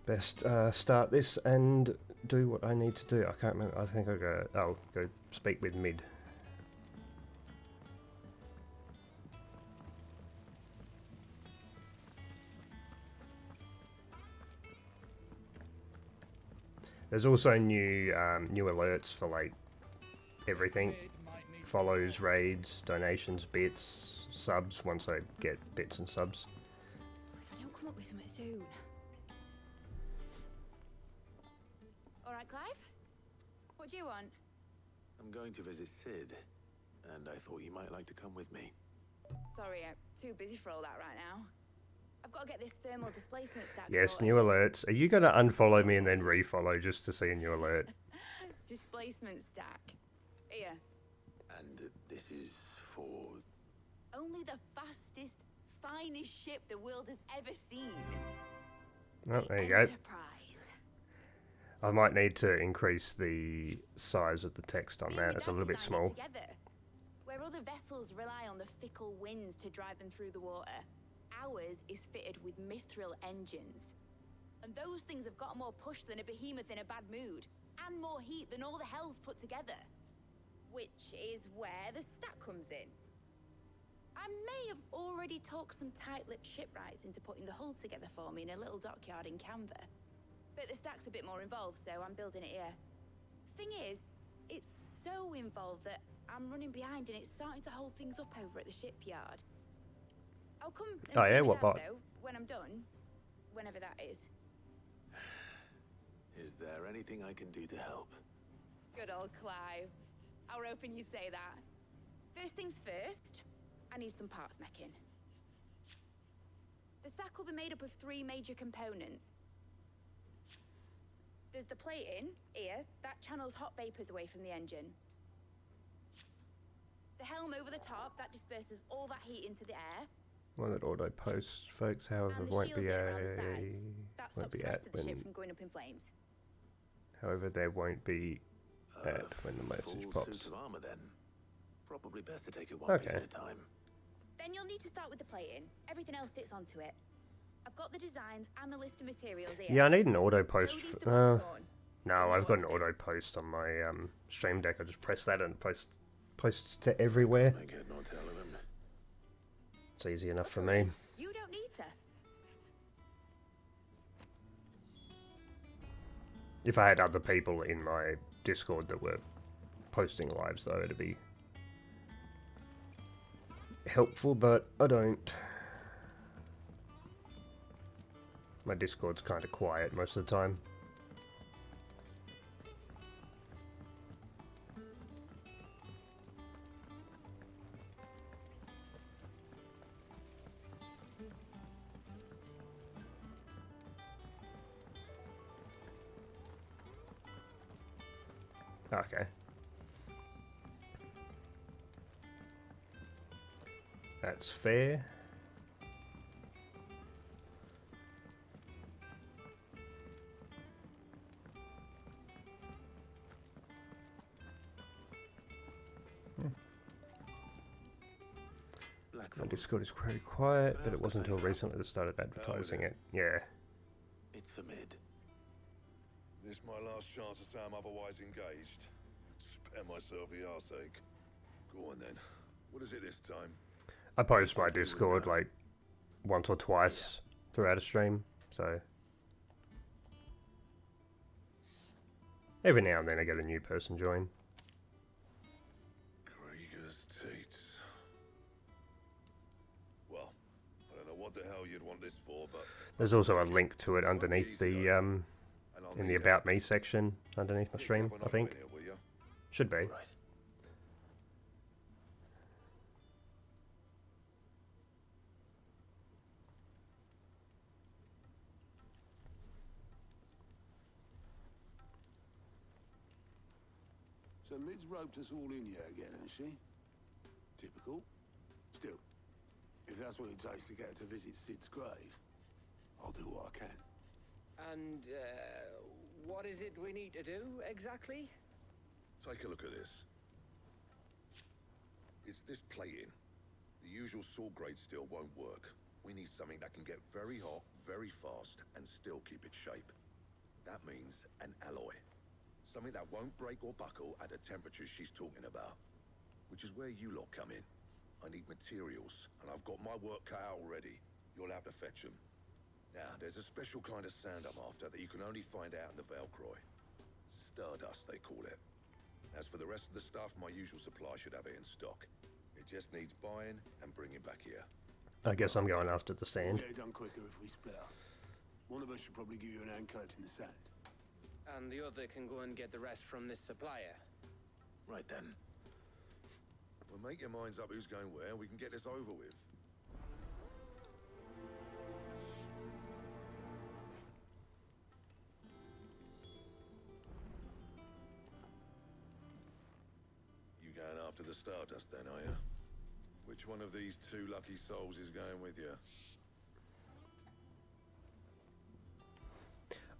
Best start this and do what I need to do. I can't remember. I think I go. Oh, go speak with mid. There's also new alerts for like everything. Follows, raids, donations, bits, subs. Once I get bits and subs. If I don't come up with something soon. All right, Clive. What do you want? I'm going to visit Sid, and I thought you might like to come with me. Sorry, I'm too busy for all that right now. I've got to get this thermal displacement stack Yes, sorted. new alerts. Are you going to unfollow me and then refollow just to see a new alert? Displacement stack. Here. And this is for... Only the fastest, finest ship the world has ever seen. Oh, there you go. Enterprise. I might need to increase the size of the text on that. It's a little bit small. Together. Where other vessels rely on the fickle winds to drive them through the water, ours is fitted with mithril engines. And those things have got more push than a behemoth in a bad mood, and more heat than all the hells put together. Which is where the stack comes in. I may have already talked some tight-lipped shipwrights into putting the hull together for me in a little dockyard in Canva. But the stack's a bit more involved, so I'm building it here. Thing is, it's so involved that I'm running behind and it's starting to hold things up over at the shipyard. I'll come and see my what dad, part? though, when I'm done. Whenever that is. Is there anything I can do to help? Good old Clive. I were hoping you'd say that. First things first, I need some parts meching. The stack will be made up of 3 major components. There's the plating, here, that channels hot vapors away from the engine. The helm over the top, that disperses all that heat into the air. One that auto posts, folks. However, And the won't shield be around a the sides. That won't stops be the rest at of the ship when. from going up in flames. However, there won't be at when the message Full pops. suit of armor, then. Probably best to take it one piece Okay. at a time. Then you'll need to start with the plating. Everything else fits onto it. I've got the designs and the list of materials here. Yeah, I need an auto post. Show these to Blackthorn. No, I've got an auto post on my stream deck. I just press that and it posts to everywhere. I get no tell of them. It's easy enough for me. You don't need to. If I had other people in my Discord that were posting lives, though, it'd be helpful, but I don't. My Discord's kind of quiet most of the time. Okay. That's fair. My Discord is very quiet, but it wasn't until recently that I started advertising it. Yeah. It's for mid. This my last chance to say I'm otherwise engaged. Spare myself the arseache. Go on then. What is it this time? I post my Discord like once or twice throughout a stream, so every now and then I get a new person join. Krieger's teats. Well, I don't know what the hell you'd want this for, but There's also a link to it underneath the in the About Me section underneath my stream, I think. Should be. Right. So Mid's roped us all in here again, hasn't she? Typical. Still, if that's what it takes to get her to visit Sid's grave, I'll do what I can. And, what is it we need to do, exactly? take a look at this. It's this plating. The usual sword grade steel won't work. We need something that can get very hot, very fast, and still keep its shape. That means an alloy. Something that won't break or buckle at the temperatures she's talking about. Which is where you lot come in. I need materials, and I've got my work cut out already. You'll have to fetch them. Now, there's a special kind of sand I'm after that you can only find out in the Velcroy. Stardust, they call it. As for the rest of the stuff, my usual supply should have it in stock. It just needs buying and bringing back here. I guess I'm going after the sand. We'll get it done quicker if we split up. One of us should probably give you an hand coat in the sand. And the other can go and get the rest from this supplier. Right then. Well, make your minds up who's going where, and we can get this over with. You going after the Stardust then, are you? Which one of these two lucky souls is going with you?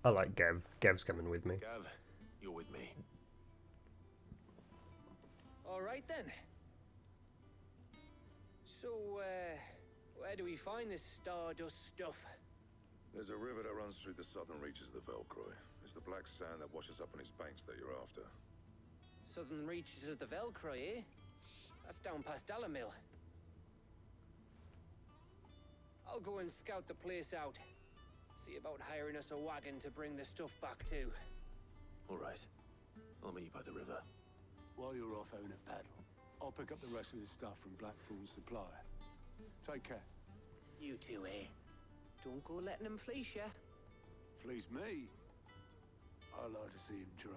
I like Gav. Gav's coming with me. Gav, you're with me. All right then. So, where do we find this Stardust stuff? There's a river that runs through the southern reaches of the Velcroy. It's the black sand that washes up on its banks that you're after. Southern reaches of the Velcroy, eh? That's down past Dalamil. I'll go and scout the place out. See about hiring us a wagon to bring the stuff back to. All right. I'll meet you by the river. While you're off having a paddle, I'll pick up the rest of the stuff from Blackthorn's supplier. Take care. You two, eh? Don't go letting them fleece ya. Fleece me? I'd like to see him try.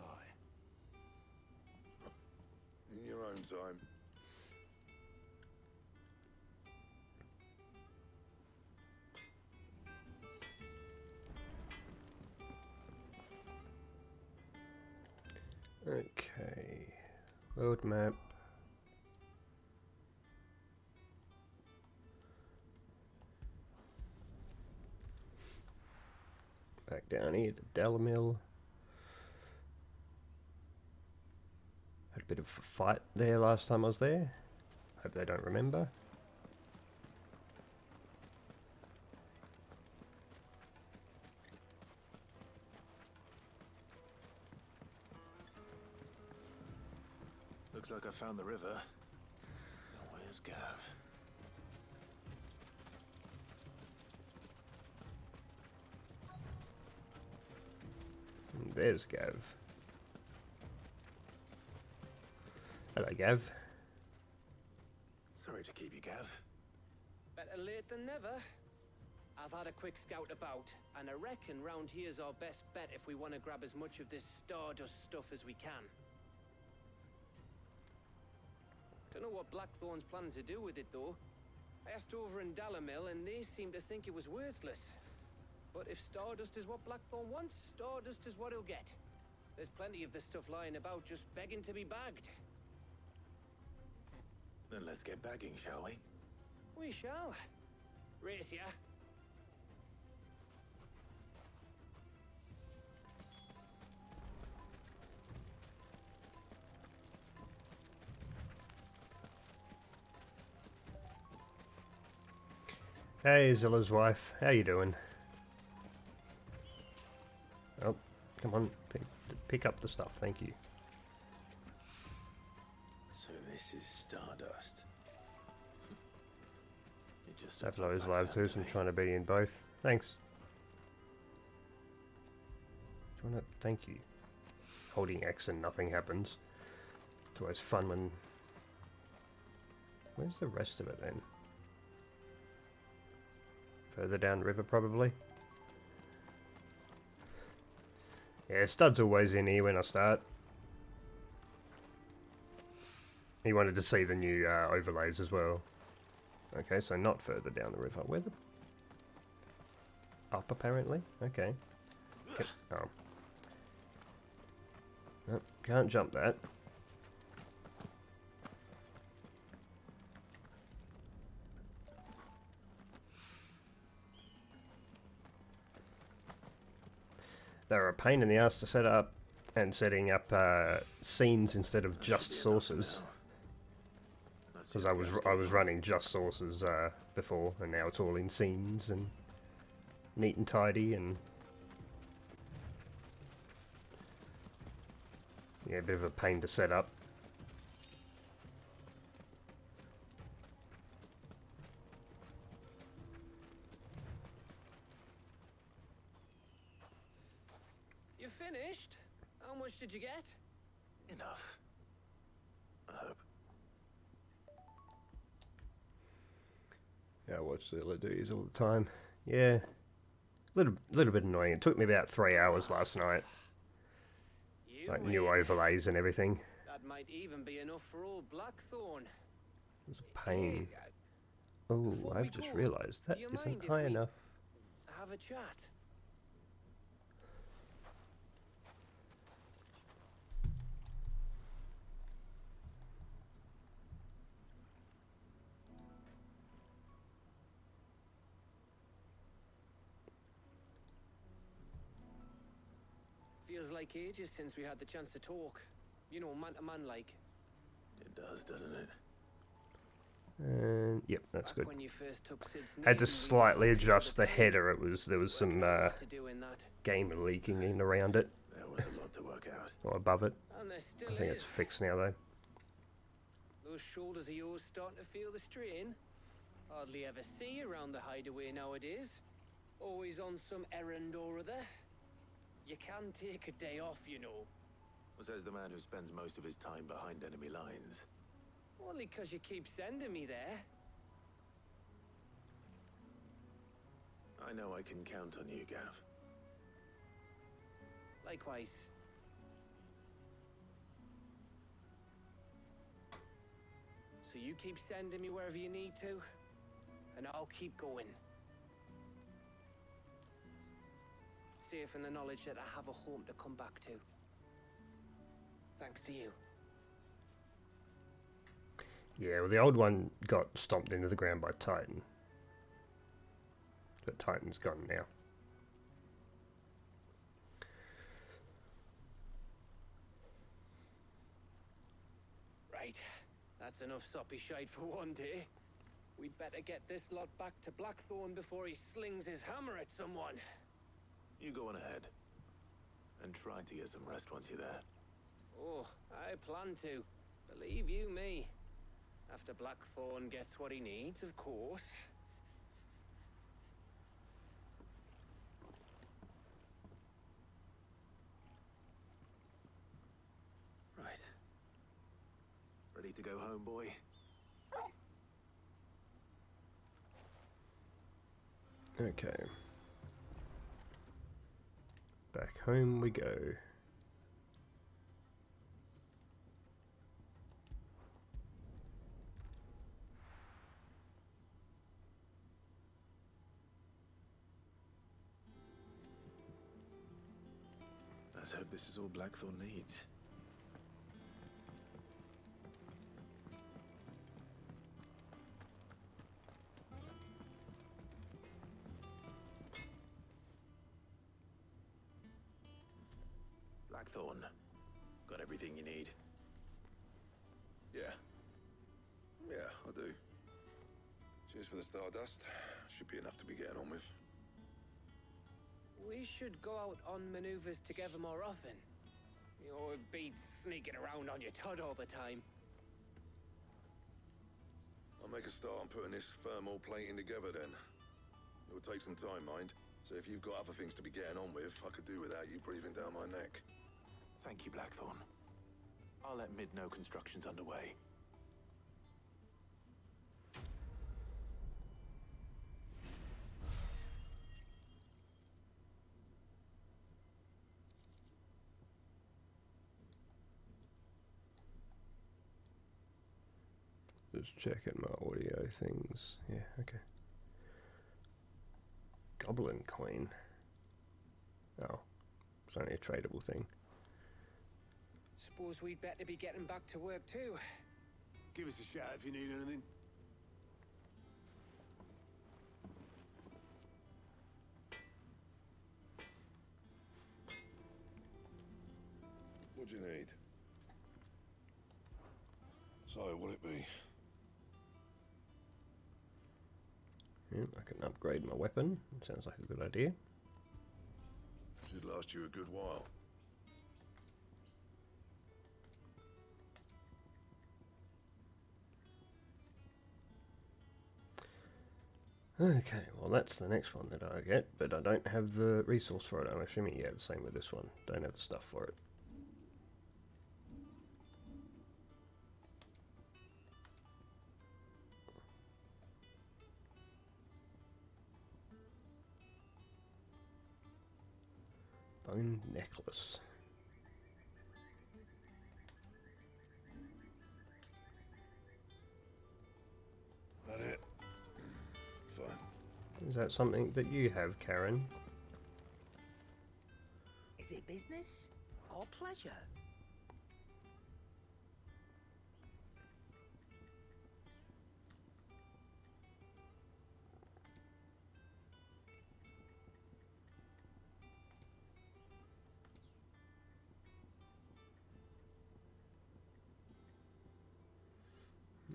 In your own time. Okay. World map. Back down here to Dalamil. Had a bit of a fight there last time I was there. Hope they don't remember. Looks like I found the river. Now where's Gav? And there's Gav. Hello, Gav. Sorry to keep you, Gav. Better late than never. I've had a quick scout about, and I reckon round here's our best bet if we want to grab as much of this Stardust stuff as we can. Don't know what Blackthorn's planning to do with it, though. I asked over in Dalamil, and they seem to think it was worthless. But if Stardust is what Blackthorn wants, Stardust is what he'll get. There's plenty of this stuff lying about, just begging to be bagged. Then let's get bagging, shall we? We shall. Race ya. Hey, Zilla's wife. How you doing? Oh, come on. Pick up the stuff. Thank you. So this is Stardust. It just Have looks like those black live sand too, so I'm me. trying to be in both. Thanks. Do you want to? Thank you. Holding X and nothing happens. It's always fun when... Where's the rest of it then? Further down river, probably. Yeah, Stud's always in here when I start. He wanted to see the new overlays as well. Okay, so not further down the river. Where the... Up, apparently? Okay. Oh. Nope, can't jump that. They're a pain in the ass to set up, and setting up scenes instead of just sources. because I was running just sources before, and now it's all in scenes and neat and tidy, and yeah, a bit of a pain to set up. You finished? How much did you get? Enough. I hope. Yeah, I watch the duties all the time. Yeah, little bit annoying. It took me about 3 hours last night. Like new overlays and everything. That might even be enough for old Blackthorn. It was a pain. Hey, Oh, before I've we just go, realised that do you isn't mind if high we enough. have a chat? Feels like ages since we had the chance to talk. You know, man to man like. It does, doesn't it? And yep, that's Back good. when you first took Sid's Had to name, we were slightly talking adjust the about header. There was some working out what to do in that. game leaking in around it, There was a lot to work out. or above it. And there still I think is. it's fixed now though. Those shoulders of yours starting to feel the strain. Hardly ever see you around the hideaway nowadays. Always on some errand or other. You can take a day off, you know. Says the man who spends most of his time behind enemy lines. Only 'cause you keep sending me there. I know I can count on you, Gav. Likewise. So you keep sending me wherever you need to, and I'll keep going. Safe in the knowledge that I have a home to come back to. Thanks to you. Yeah, well, the old one got stomped into the ground by Titan. But Titan's gone now. Right. That's enough soppy shite for one day. We'd better get this lot back to Blackthorn before he slings his hammer at someone. You go on ahead. And try to get some rest once you're there. Oh, I plan to. Believe you me. After Blackthorn gets what he needs, of course. Right. Ready to go home, boy? Okay. Back home we go. Let's hope this is all Blackthorn needs. Blackthorn, got everything you need? Yeah. Yeah, I do. Cheers for the Stardust. Should be enough to be getting on with. We should go out on maneuvers together more often. You know, it beats sneaking around on your Todd all the time. I'll make a start on putting this thermal plating together then. It'll take some time, mind. So if you've got other things to be getting on with, I could do without you breathing down my neck. Thank you, Blackthorn. I'll let Mid know construction's underway. Just checking my audio things. Yeah, okay. Goblin coin. Oh, it's only a tradable thing. Suppose we'd better be getting back to work too. Give us a shout if you need anything. What do you need? So, what'll it be? Yeah, I can upgrade my weapon. Sounds like a good idea. Should last you a good while. Okay, well that's the next one that I get, but I don't have the resource for it. I'm assuming, yeah, the same with this one. Don't have the stuff for it. Bone necklace. That it? Fine. Is that something that you have, Karen? Is it business or pleasure?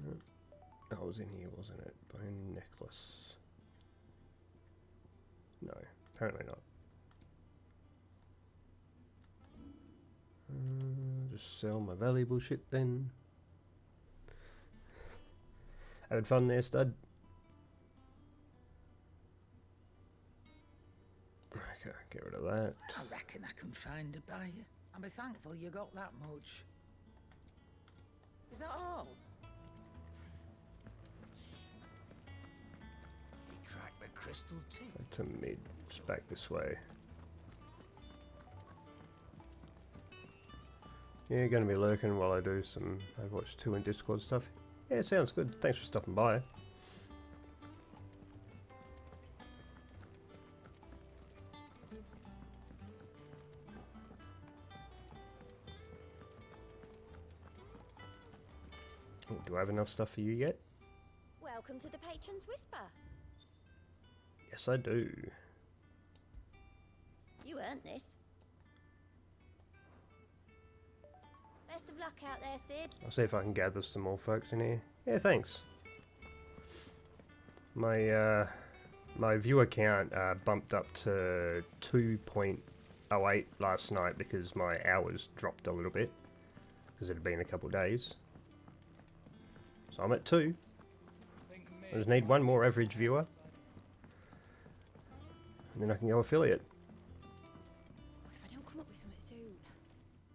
No. That was in here, wasn't it? Bone necklace. No, apparently not. Just sell my valuable shit then. Having fun there, stud? Okay, get rid of that. I reckon I can find a buyer. I'll be thankful you got that much. Is that all? He cracked the crystal too. Back to mid. Just back this way. Yeah, going to be lurking while I do some Overwatch 2 and Discord stuff. Yeah, sounds good. Thanks for stopping by. Oh, do I have enough stuff for you yet? Welcome to the Patron's Whisper. Yes, I do. You earned this. Best of luck out there, Sid. I'll see if I can gather some more folks in here. Yeah, thanks. My my viewer count bumped up to 2.08 last night because my hours dropped a little bit because it had been a couple of days. So I'm at 2. I just need one more average viewer, and then I can go affiliate. What if I don't come up with something soon?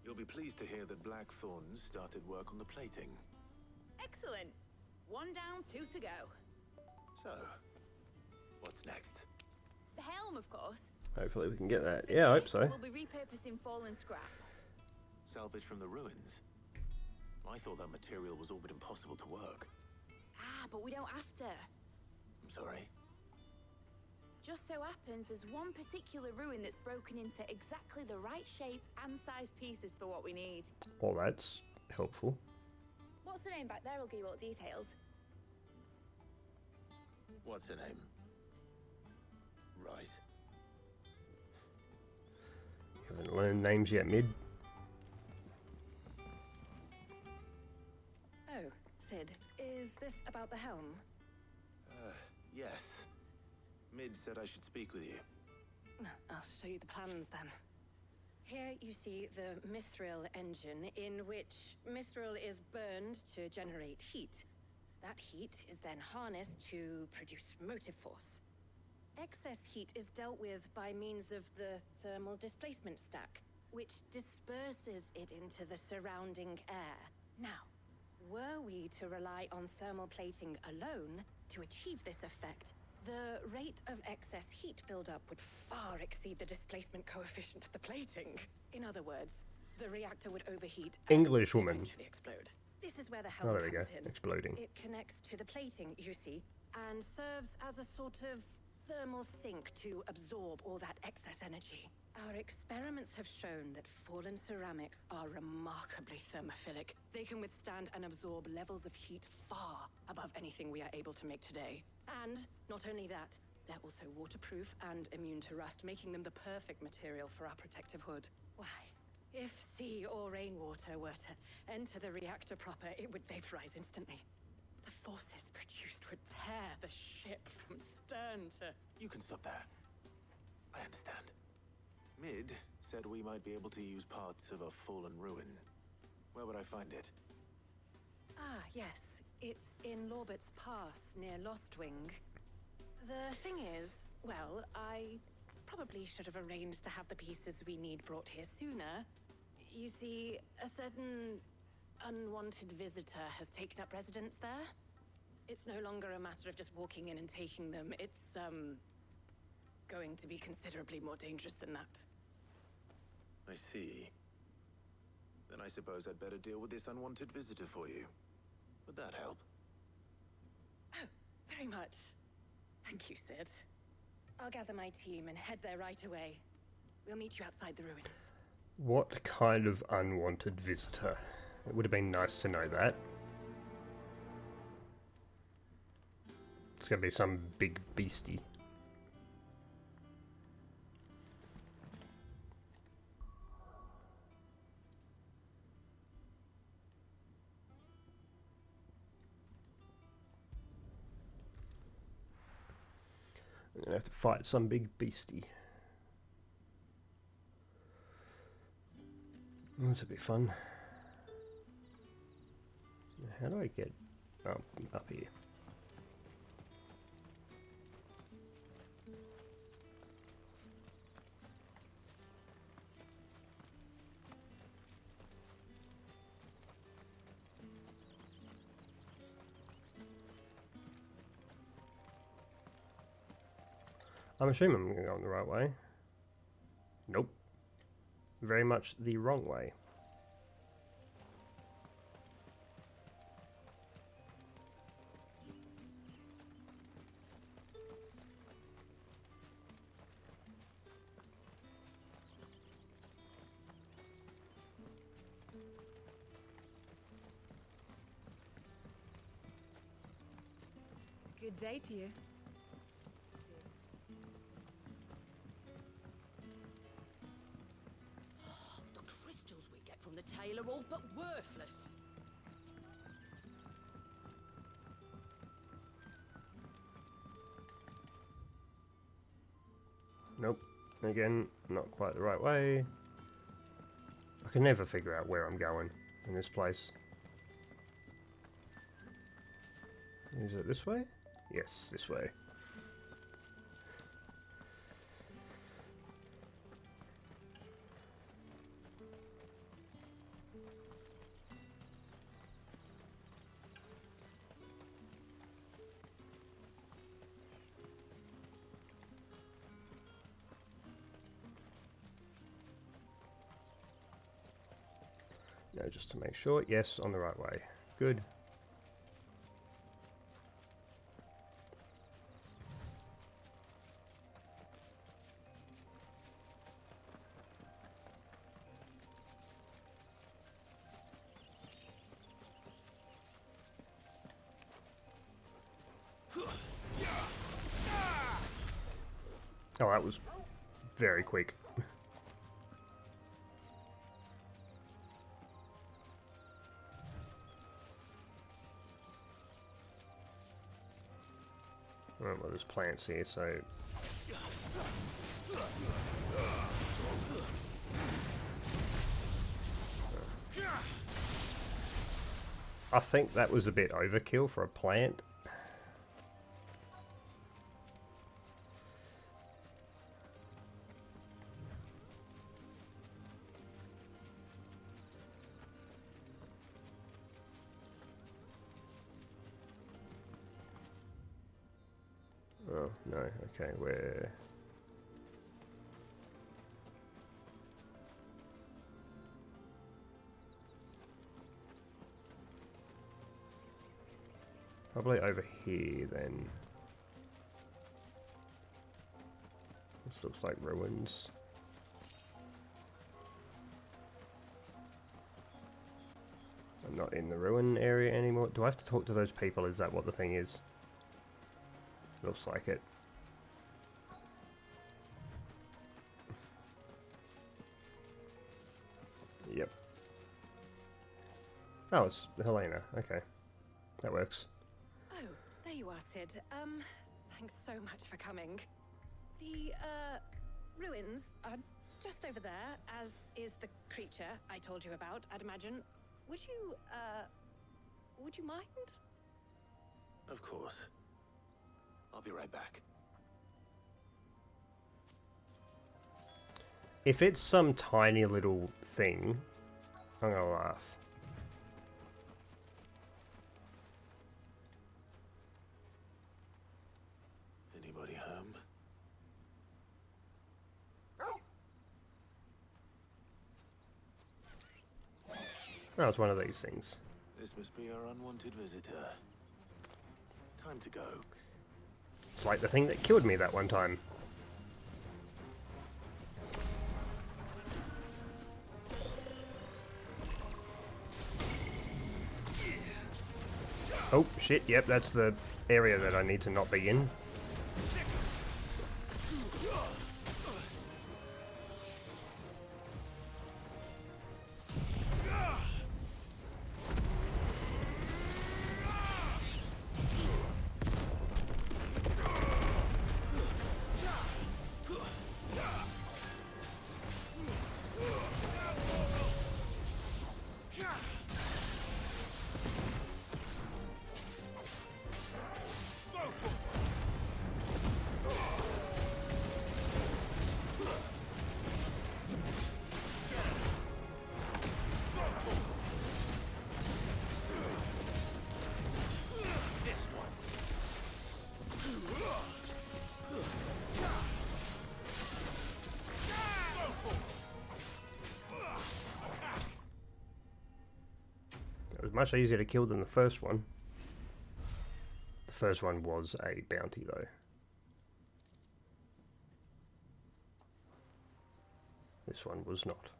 You'll be pleased to hear that Blackthorn's started work on the plating. Excellent. 1 down, 2 to go. So, what's next? The helm, of course. Hopefully we can get that. For Yeah, I hope this, so. We'll be repurposing fallen scrap. Salvage from the ruins? I thought that material was all but impossible to work. Ah, but we don't have to. I'm sorry. Just so happens there's one particular ruin that's broken into exactly the right shape and size pieces for what we need. Well, that's helpful. What's the name back there? I'll give you all the details. What's her name? Right. Haven't learned names yet, mid. Oh, Sid, is this about the helm? Yes. Mid said I should speak with you. I'll show you the plans then. Here you see the mithril engine, in which mithril is burned to generate heat. That heat is then harnessed to produce motive force. Excess heat is dealt with by means of the thermal displacement stack, which disperses it into the surrounding air. Now, were we to rely on thermal plating alone to achieve this effect, the rate of excess heat buildup would far exceed the displacement coefficient of the plating. In other words, the reactor would overheat and English woman. eventually explode. This is where the Oh, helm there we go. comes in. Exploding. It connects to the plating, you see, and serves as a sort of thermal sink to absorb all that excess energy. Our experiments have shown that fallen ceramics are remarkably thermophilic. They can withstand and absorb levels of heat far above anything we are able to make today. And not only that, they're also waterproof and immune to rust, making them the perfect material for our protective hood. Why, if sea or rainwater were to enter the reactor proper, it would vaporize instantly. The forces produced would tear the ship from stern to... You can stop there. I understand. Mid said we might be able to use parts of a fallen ruin. Where would I find it? Ah, yes. It's in Lorbert's Pass, near Lostwing. The thing is, well, I probably should have arranged to have the pieces we need brought here sooner. You see, a certain unwanted visitor has taken up residence there. It's no longer a matter of just walking in and taking them. It's, going to be considerably more dangerous than that. I see. Then I suppose I'd better deal with this unwanted visitor for you. Would that help? Oh, very much. Thank you, Sid. I'll gather my team and head there right away. We'll meet you outside the ruins. What kind of unwanted visitor? It would have been nice to know that. It's gonna be some big beastie. I'm gonna have to fight some big beastie. This will be fun. How do I get up here? I'm assuming I'm going to go the right way. Nope. Very much the wrong way. Good day to you. The crystals we get from the tail are all but worthless. Nope. Again, not quite the right way. I can never figure out where I'm going in this place. Is it this way? Yes, this way. No, just to make sure. Yes, on the right way. Good. Oh, that was very quick. Well, there's plants here, so... I think that was a bit overkill for a plant. Oh, no, okay, where... Probably over here, then. This looks like ruins. I'm not in the ruin area anymore. Do I have to talk to those people? Is that what the thing is? Looks like it. Yep. Oh, it's Helena. Okay. That works. you are, Sid. Thanks so much for coming. The, ruins are just over there, as is the creature I told you about, I'd imagine. Would you mind? Of course. I'll be right back. If it's some tiny little thing, I'm gonna laugh. Anybody home? Oh, it's one of these things. This must be our unwanted visitor. Time to go. It's like the thing that killed me that one time. Oh, shit, yep, that's the area that I need to not be in. It was much easier to kill than the first one. The first one was a bounty, though. This one was not.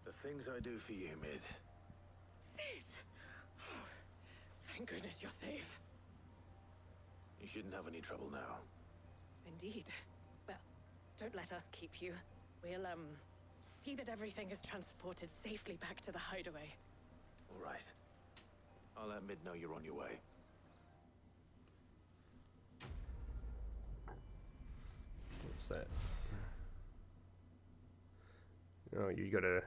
The things I do for you, Mid. Sid! Oh, thank goodness you're safe. You shouldn't have any trouble now. Indeed. Well, don't let us keep you. We'll, see that everything is transported safely back to the hideaway. All right. I'll let Mid know you're on your way. What's that? Oh, you got a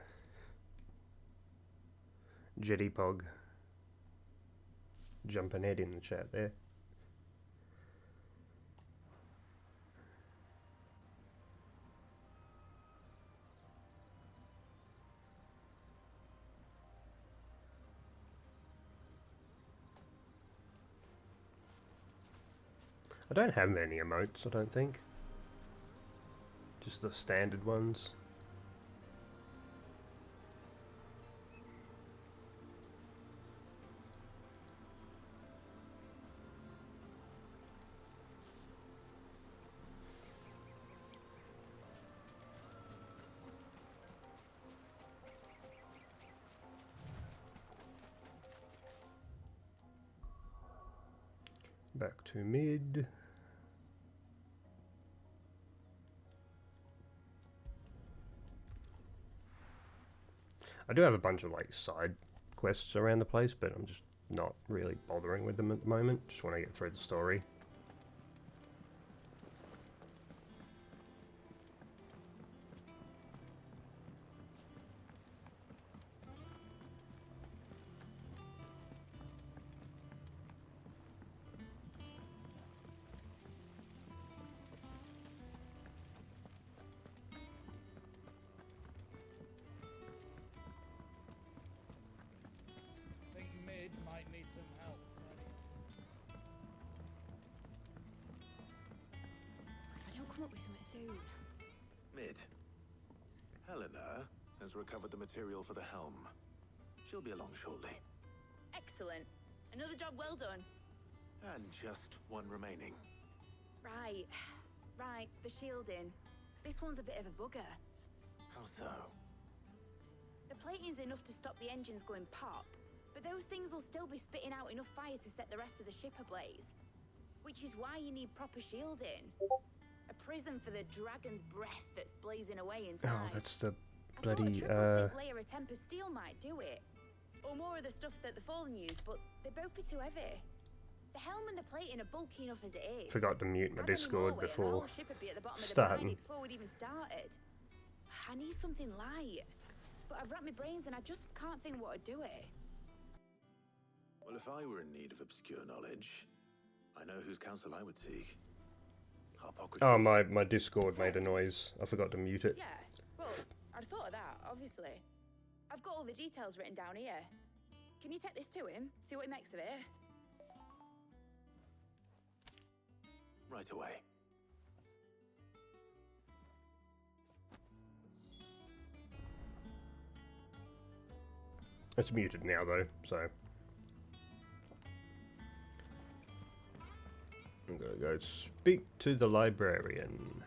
jetty pog jumping head in the chat there. I don't have many emotes, I don't think. Just the standard ones. Back to mid. I do have a bunch of like side quests around the place, but I'm just not really bothering with them at the moment. Just want to get through the story. Might need some help, Tony. If I don't come up with something soon. Mid. Helena has recovered the material for the helm. She'll be along shortly. Excellent. Another job well done. And just one remaining. Right. Right, the shielding. This one's a bit of a bugger. How so? The plating's enough to stop the engines going pop, but those things will still be spitting out enough fire to set the rest of the ship ablaze. Which is why you need proper shielding. A prism for the dragon's breath that's blazing away inside. Oh, that's the I thought a bloody, triple thick layer of tempered steel might do it. Or more of the stuff that the Fallen use, but they'd both be too heavy. The helm and the plating are bulky enough as it is. Forgot to mute my Add any Discord more weight and the before whole ship would be at the bottom of the starting. briny before we'd even started. I need something light, but I've racked my brains and I just can't think what would do it. Well, if I were in need of obscure knowledge, I know whose counsel I would seek. Hippocrates. Oh, my Discord made a noise. I forgot to mute it. Yeah, well, I'd thought of that, obviously. I've got all the details written down here. Can you take this to him, see what he makes of it? Right away. It's muted now though, so I'm gonna go speak to the librarian.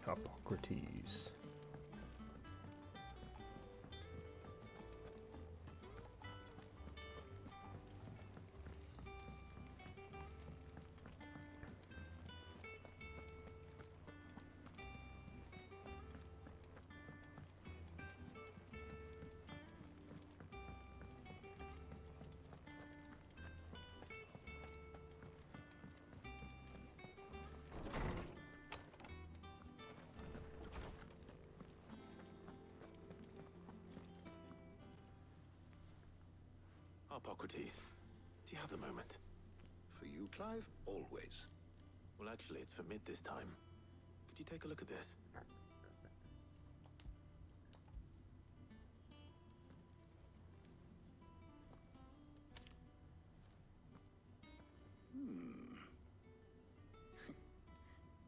Hippocrates. Hippocrates, do you have a moment? For you, Clive, always. Well, actually, it's for mid this time. Could you take a look at this?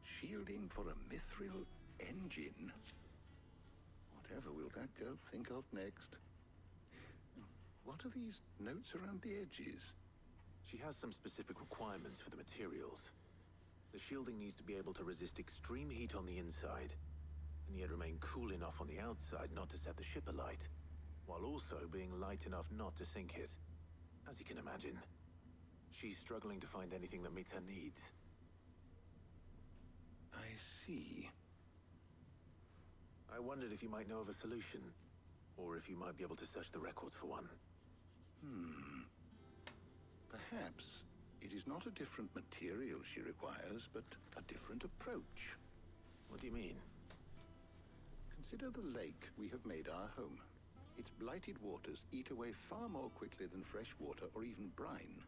Shielding for a mithril engine. Whatever will that girl think of next? What are these notes around the edges? She has some specific requirements for the materials. The shielding needs to be able to resist extreme heat on the inside, and yet remain cool enough on the outside not to set the ship alight, while also being light enough not to sink it. As you can imagine, she's struggling to find anything that meets her needs. I see. I wondered if you might know of a solution, or if you might be able to search the records for one. Perhaps it is not a different material she requires, but a different approach. What do you mean? Consider the lake we have made our home. Its blighted waters eat away far more quickly than fresh water or even brine,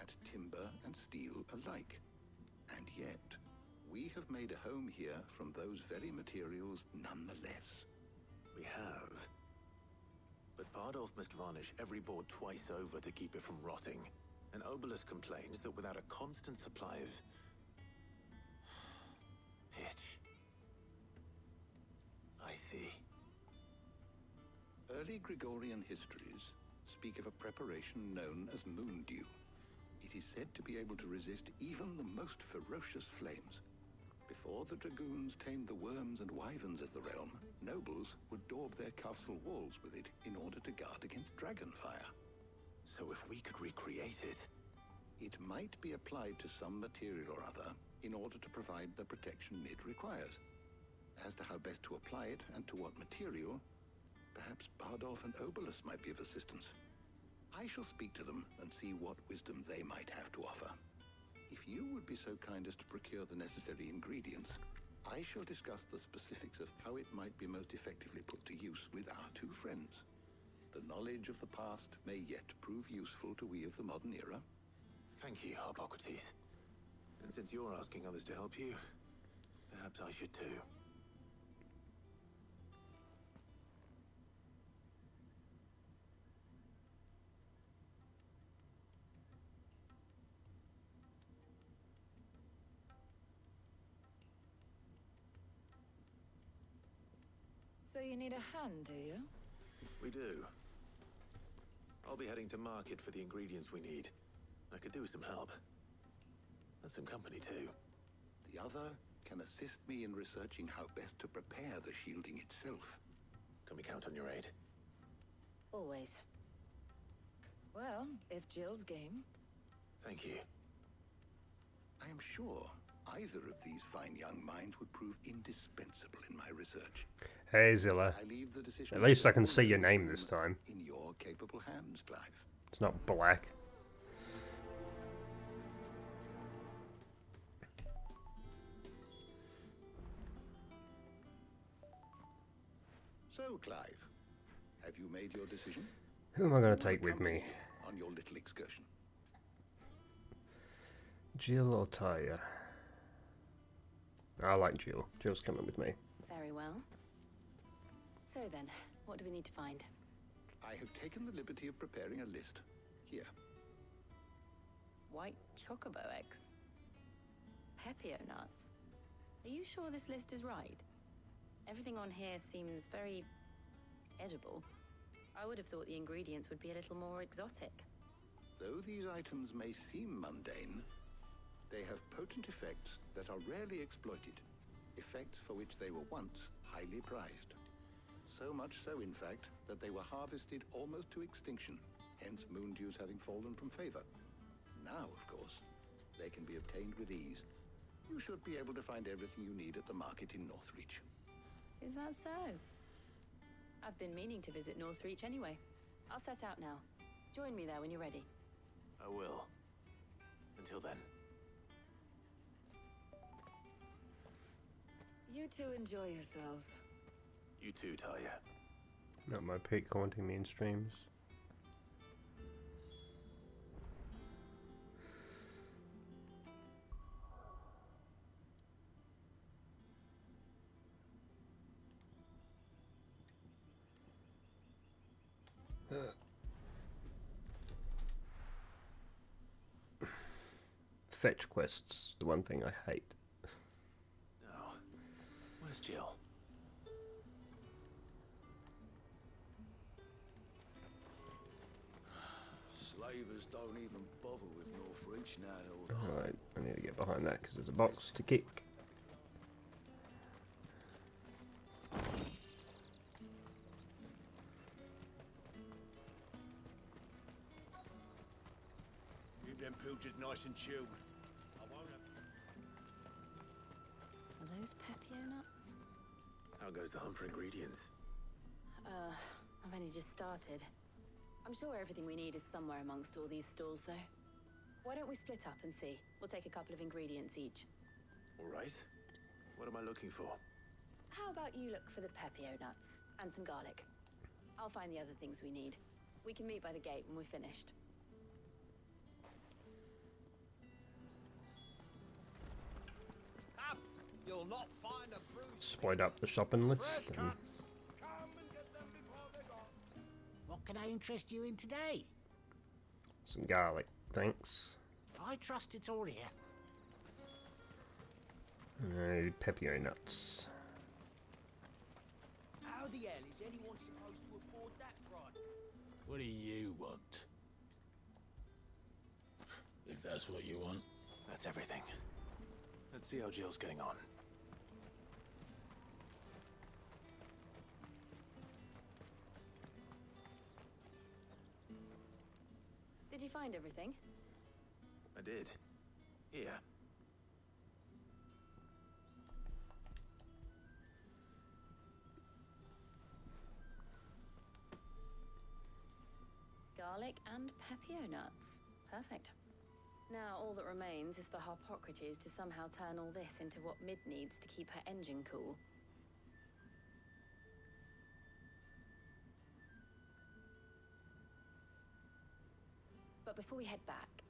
at timber and steel alike. And yet, we have made a home here from those very materials nonetheless. We have. But Bardolph must varnish every board twice over to keep it from rotting. And Obelisk complains that without a constant supply of pitch. I see. Early Gregorian histories speak of a preparation known as moon dew. It is said to be able to resist even the most ferocious flames. Before the dragoons tamed the worms and wyverns of the realm, nobles would daub their castle walls with it in order to guard against dragonfire. So if we could recreate it... It might be applied to some material or other in order to provide the protection Mid requires. As to how best to apply it and to what material, perhaps Bardolph and Obelisk might be of assistance. I shall speak to them and see what wisdom they might have to offer. If you would be so kind as to procure the necessary ingredients, I shall discuss the specifics of how it might be most effectively put to use with our two friends. The knowledge of the past may yet prove useful to we of the modern era. Thank you, Hippocrates. And since you're asking others to help you, perhaps I should too. So you need a hand, do you? We do. I'll be heading to market for the ingredients we need. I could do with some help. And some company too. The other can assist me in researching how best to prepare the shielding itself. Can we count on your aid? Always. Well, if Jill's game. Thank you. I am sure either of these fine young minds would prove indispensable in my research. Hey, Zilla. I leave the decision At least I can of see your all name this time. in your capable hands, Clive. It's not black. So, Clive, have you made your decision? Who am I going to take with me? On your little excursion. Jill or Taya? I like Jill. Jill's coming with me. Very well. So then, what do we need to find? I have taken the liberty of preparing a list. Here. White chocobo eggs. Pepio nuts. Are you sure this list is right? Everything on here seems very edible. I would have thought the ingredients would be a little more exotic. Though these items may seem mundane, they have potent effects that are rarely exploited. Effects for which they were once highly prized. So much so, in fact, that they were harvested almost to extinction, hence moon dews having fallen from favor. Now, of course, they can be obtained with ease. You should be able to find everything you need at the market in Northreach. Is that so? I've been meaning to visit Northreach anyway. I'll set out now. Join me there when you're ready. I will. Until then. You two enjoy yourselves. You too, Talia. Not my peak haunting me in streams. Fetch quests, the one thing I hate. No. Where's Jill? Slavers don't even bother with Northreach now they're all Alright, I need to get behind that because there's a box to kick. Keep them pilchers nice and chilled. I won't have... Are those Pepio nuts? How goes the hunt for ingredients? I've only just started. I'm sure everything we need is somewhere amongst all these stalls, though. Why don't we split up and see? We'll take a couple of ingredients each. All right. What am I looking for? How about you look for the Pepio nuts and some garlic? I'll find the other things we need. We can meet by the gate when we're finished. Up! You'll not find a bruise. Split up the shopping list. And Come and get them before they're gone. What can I interest you in today? some garlic, thanks. I trust it's all here. No Pepio nuts. How the hell is anyone supposed to afford that price? What do you want? If that's what you want. That's everything. Let's see how Jill's getting on. Did you find everything? I did. Here. Garlic and Pepio nuts. Perfect. Now all that remains is for Harpocrates to somehow turn all this into what Mid needs to keep her engine cool. But before we head back,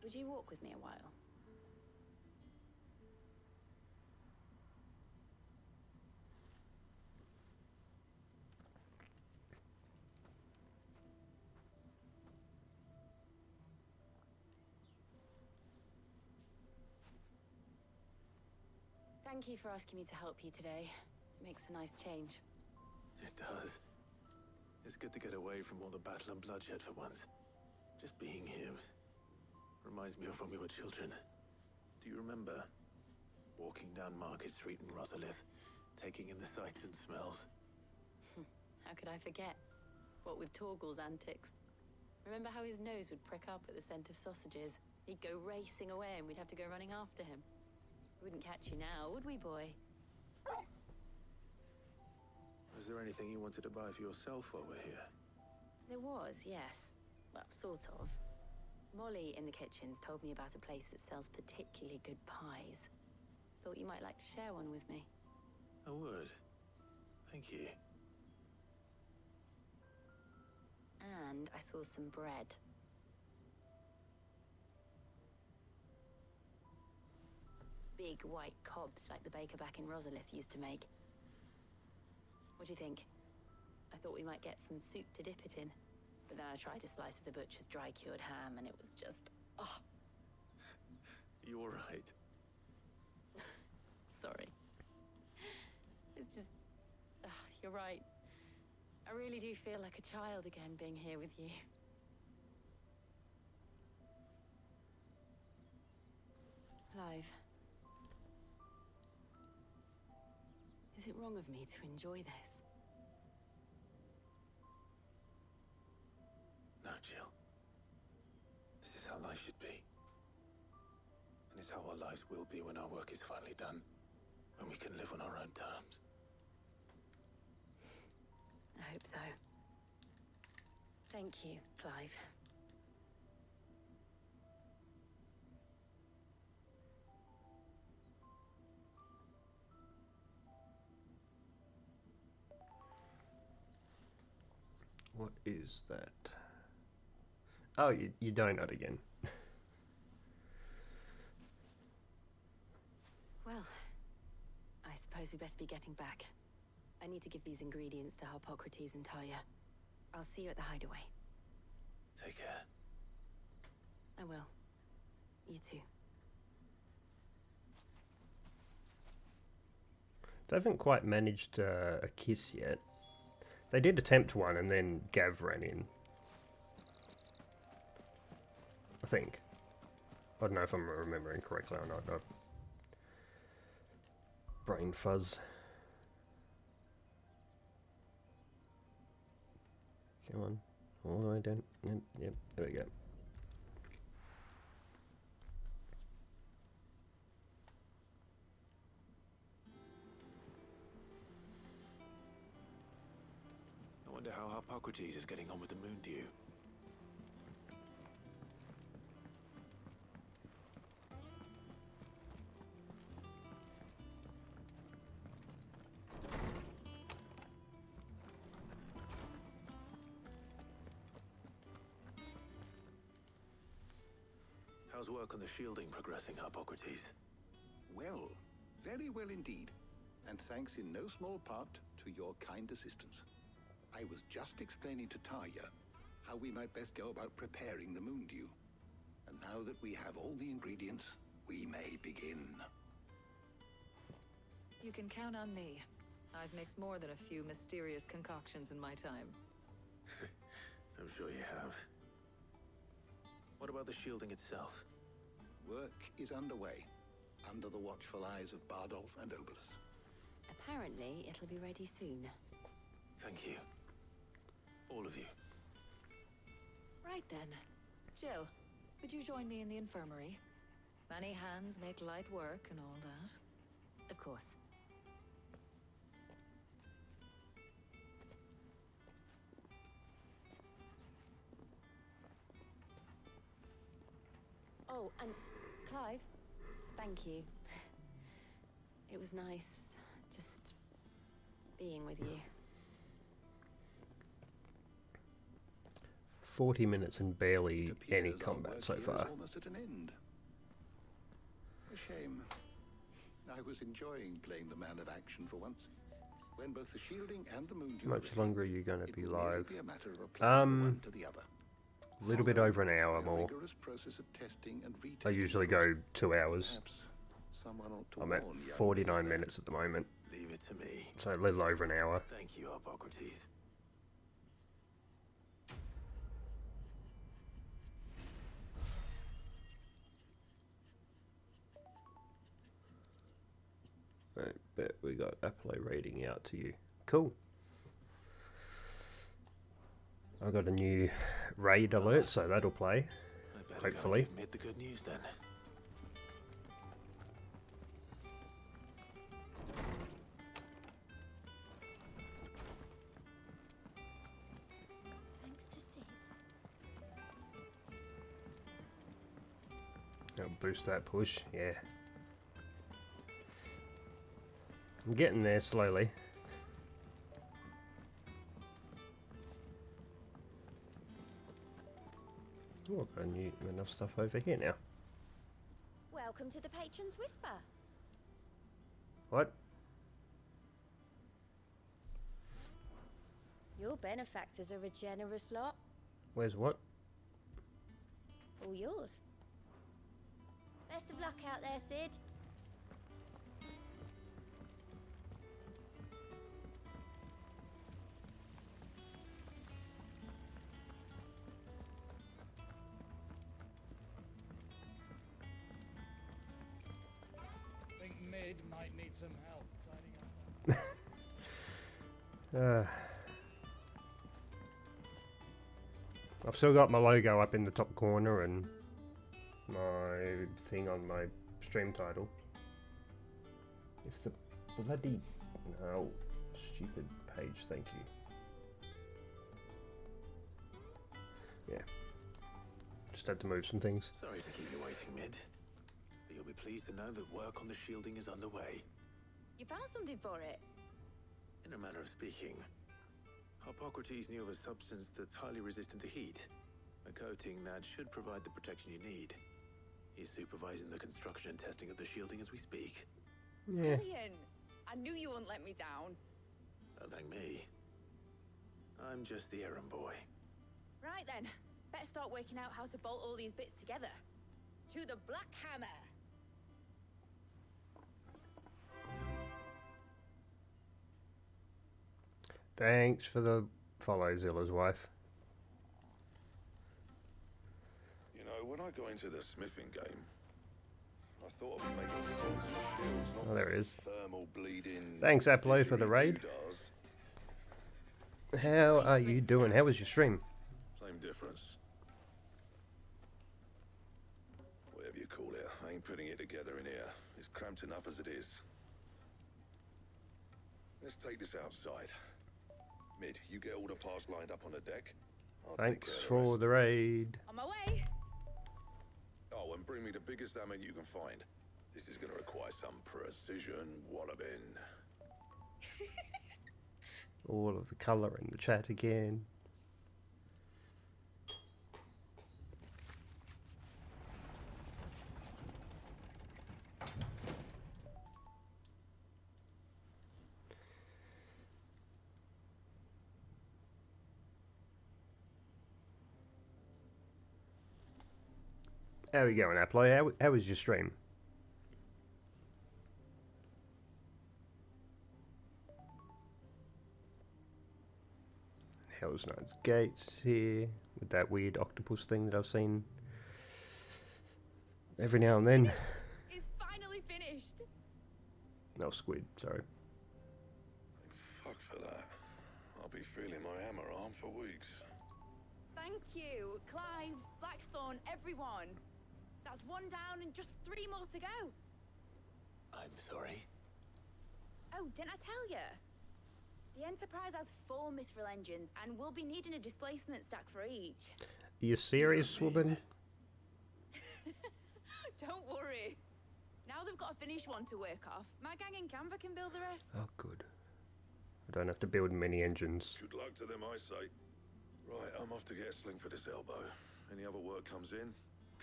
would you walk with me a while? Thank you for asking me to help you today. It makes a nice change. It does. It's good to get away from all the battle and bloodshed for once. Just being here reminds me of when we were children. Do you remember walking down Market Street in Rosalith, taking in the sights and smells? How could I forget? What with Torgal's antics. Remember how his nose would prick up at the scent of sausages? He'd go racing away and we'd have to go running after him. We wouldn't catch you now, would we, boy? Was there anything you wanted to buy for yourself while we're here? There was, yes. Well, sort of. Molly in the kitchens told me about a place that sells particularly good pies. Thought you might like to share one with me. I would. Thank you. And I saw some bread. Big white cobs like the baker back in Rosalith used to make. What do you think? I thought we might get some soup to dip it in. But then I tried a slice of the butcher's dry-cured ham and it was just... oh. You all right? Sorry. It's just... you're right. I really do feel like a child again being here with you. Clive. Is it wrong of me to enjoy this? No, Jill. This is how life should be. And it's how our lives will be when our work is finally done. When we can live on our own terms. I hope so. Thank you, Clive. What is that? Oh, you donut again. Well, I suppose we best be getting back. I need to give these ingredients to Harpocrates and Talia. I'll see you at the hideaway. Take care. I will. You too. They haven't quite managed a kiss yet. They did attempt one and then Gav ran in. I think. I don't know if I'm remembering correctly or not. Brain fuzz. Come on. All the way down. Yep, there we go. I wonder how Harpocrates is getting on with the moon dew. How's work on the shielding progressing, Harpocrates? Well, very well indeed. And thanks in no small part to your kind assistance. I was just explaining to Talia how we might best go about preparing the moon dew. And now that we have all the ingredients, we may begin. You can count on me. I've mixed more than a few mysterious concoctions in my time. I'm sure you have. What about the shielding itself? Work is underway, under the watchful eyes of Bardolph and Obolus. Apparently, it'll be ready soon. Thank you. All of you. Right then. Jill, would you join me in the infirmary? Many hands make light work and all that. Of course. Oh, and Clive, thank you. It was nice just being with you. 40 minutes and barely any combat so far. Almost at an end. A shame. I was enjoying playing the man of action for once. When both the shielding and the moon dew How much longer are you going to be live? be a matter of applying one to the other. A little bit over an hour more. Process of testing and I usually go 2 hours. Someone ought to I'm at warn young 49 minutes at the moment. Leave it to me. So a little over an hour. Thank you, Harpocrates. Right, bet we got Apple rating out to you. Cool. I got a new raid alert, so that'll play. I bet hopefully. Admit the good news then. Thanks to Sid. That'll boost that push, yeah. I'm getting there slowly. Oh, I've got enough stuff over here now. Welcome to the Patron's Whisper. What? Your benefactors are a generous lot. Where's what? All yours. Best of luck out there, Sid. I think Mid might need some help tidying up. I've still got my logo up in the top corner and my thing on my stream title. If the bloody... No, stupid page, thank you. Yeah. Just had to move some things. Sorry to keep you waiting, Mid. But you'll be pleased to know that work on the shielding is underway. You found something for it? In a manner of speaking, Hippocrates knew of a substance that's highly resistant to heat. A coating that should provide the protection you need. He's supervising the construction and testing of the shielding as we speak. Yeah. Brilliant! I knew you wouldn't let me down. Don't thank me. I'm just the errand boy. Right then, better start working out how to bolt all these bits together. To the Black Hammer! Thanks for the follow, Zilla's wife. You know, when I got into the smithing game, I thought I would make a difference to shields, not Oh, there it is. thermal bleeding. Thanks, Apollo, for the raid. How are you doing? How was your stream? Same difference. Whatever you call it, I ain't putting it together in here. It's cramped enough as it is. Let's take this outside. Mid, you get all the parts lined up on the deck. I'll take Thanks care of for rest. the raid. On my way! Oh, and bring me the biggest hammer you can find. This is going to require some precision walloping. All of the colour in the chat again. How are you going, Apollo? How was your stream? Hell's Knight's Gates here with that weird octopus thing that I've seen every now and then. It's finally finished! No, squid, sorry. Fuck for that. I'll be feeling my hammer arm for weeks. Thank you, Clive, Blackthorn, everyone. That's one down and just 3 more to go. I'm sorry. Oh, didn't I tell you? The Enterprise has 4 mithril engines, and we'll be needing a displacement stack for each. Are you serious, woman? Don't worry. Now they've got a finished one to work off. My gang in Canva can build the rest. Oh, good. I don't have to build many engines. Good luck to them, I say. Right, I'm off to get a sling for this elbow. Any other work comes in,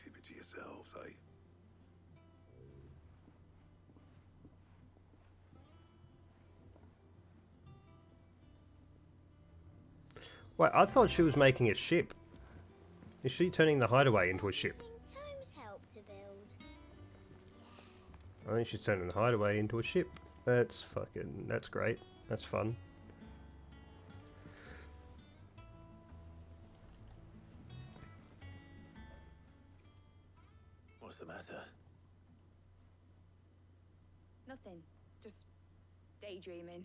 keep it to yourselves, eh? Wait, I thought she was making a ship. Is she turning the hideaway into a ship? Tomes help to build. I think she's turning the hideaway into a ship. That's great. That's fun. What's the matter? Nothing. Just daydreaming.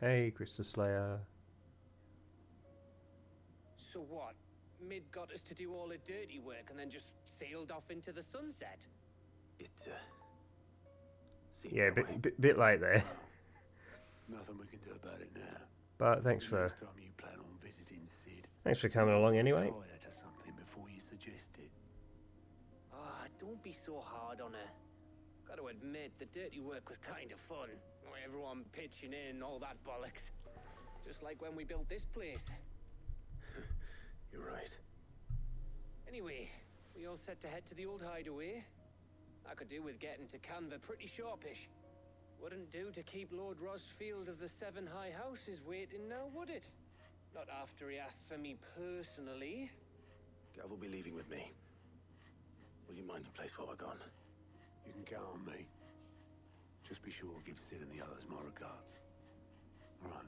Hey, Crystal Slayer. So what? Mid got us to do all the dirty work and then just sailed off into the sunset? It, seems Yeah, that way. bit late there. Nothing we can do about it now. But thanks for Next time you plan on visiting Sid, coming along anyway. retire to something before you suggest it. Ah, don't be so hard on her. Gotta admit, the dirty work was kind of fun. Everyone pitching in, all that bollocks. Just like when we built this place. You're right. Anyway, we all set to head to the old hideaway. I could do with getting to Canva pretty sharpish. Wouldn't do to keep Lord Rosfield of the Seven High Houses waiting now, would it? Not after he asked for me personally. Gav will be leaving with me. Will you mind the place while we're gone? You can count on me. Just be sure to give Sid and the others my regards. All right.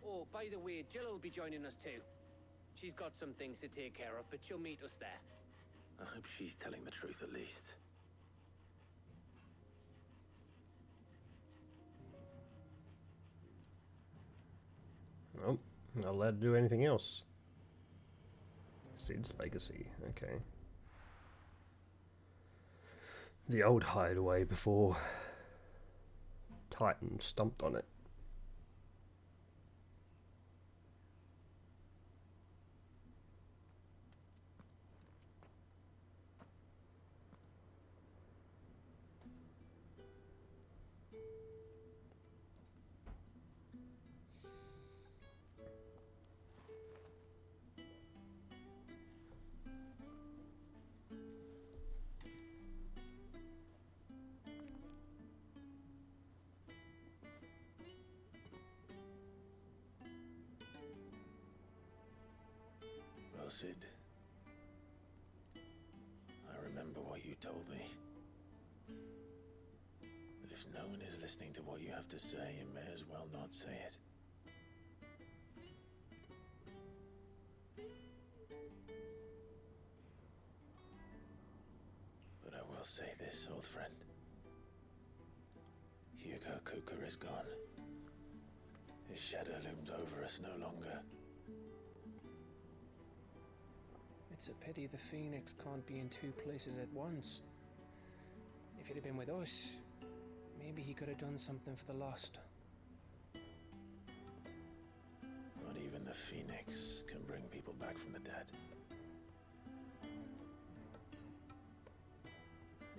Oh, by the way, Jill will be joining us too. She's got some things to take care of, but she'll meet us there. I hope she's telling the truth at least. Oh, not allowed to do anything else. Sid's legacy, okay. The old hideaway before Titan stomped on it. Well, Sid, I remember what you told me. But if no one is listening to what you have to say, you may as well not say it. But I will say this, old friend. Hugo Kuka is gone. His shadow looms over us no longer. It's a pity the Phoenix can't be in two places at once. If he'd have been with us, maybe he could have done something for the lost. Not even the Phoenix can bring people back from the dead.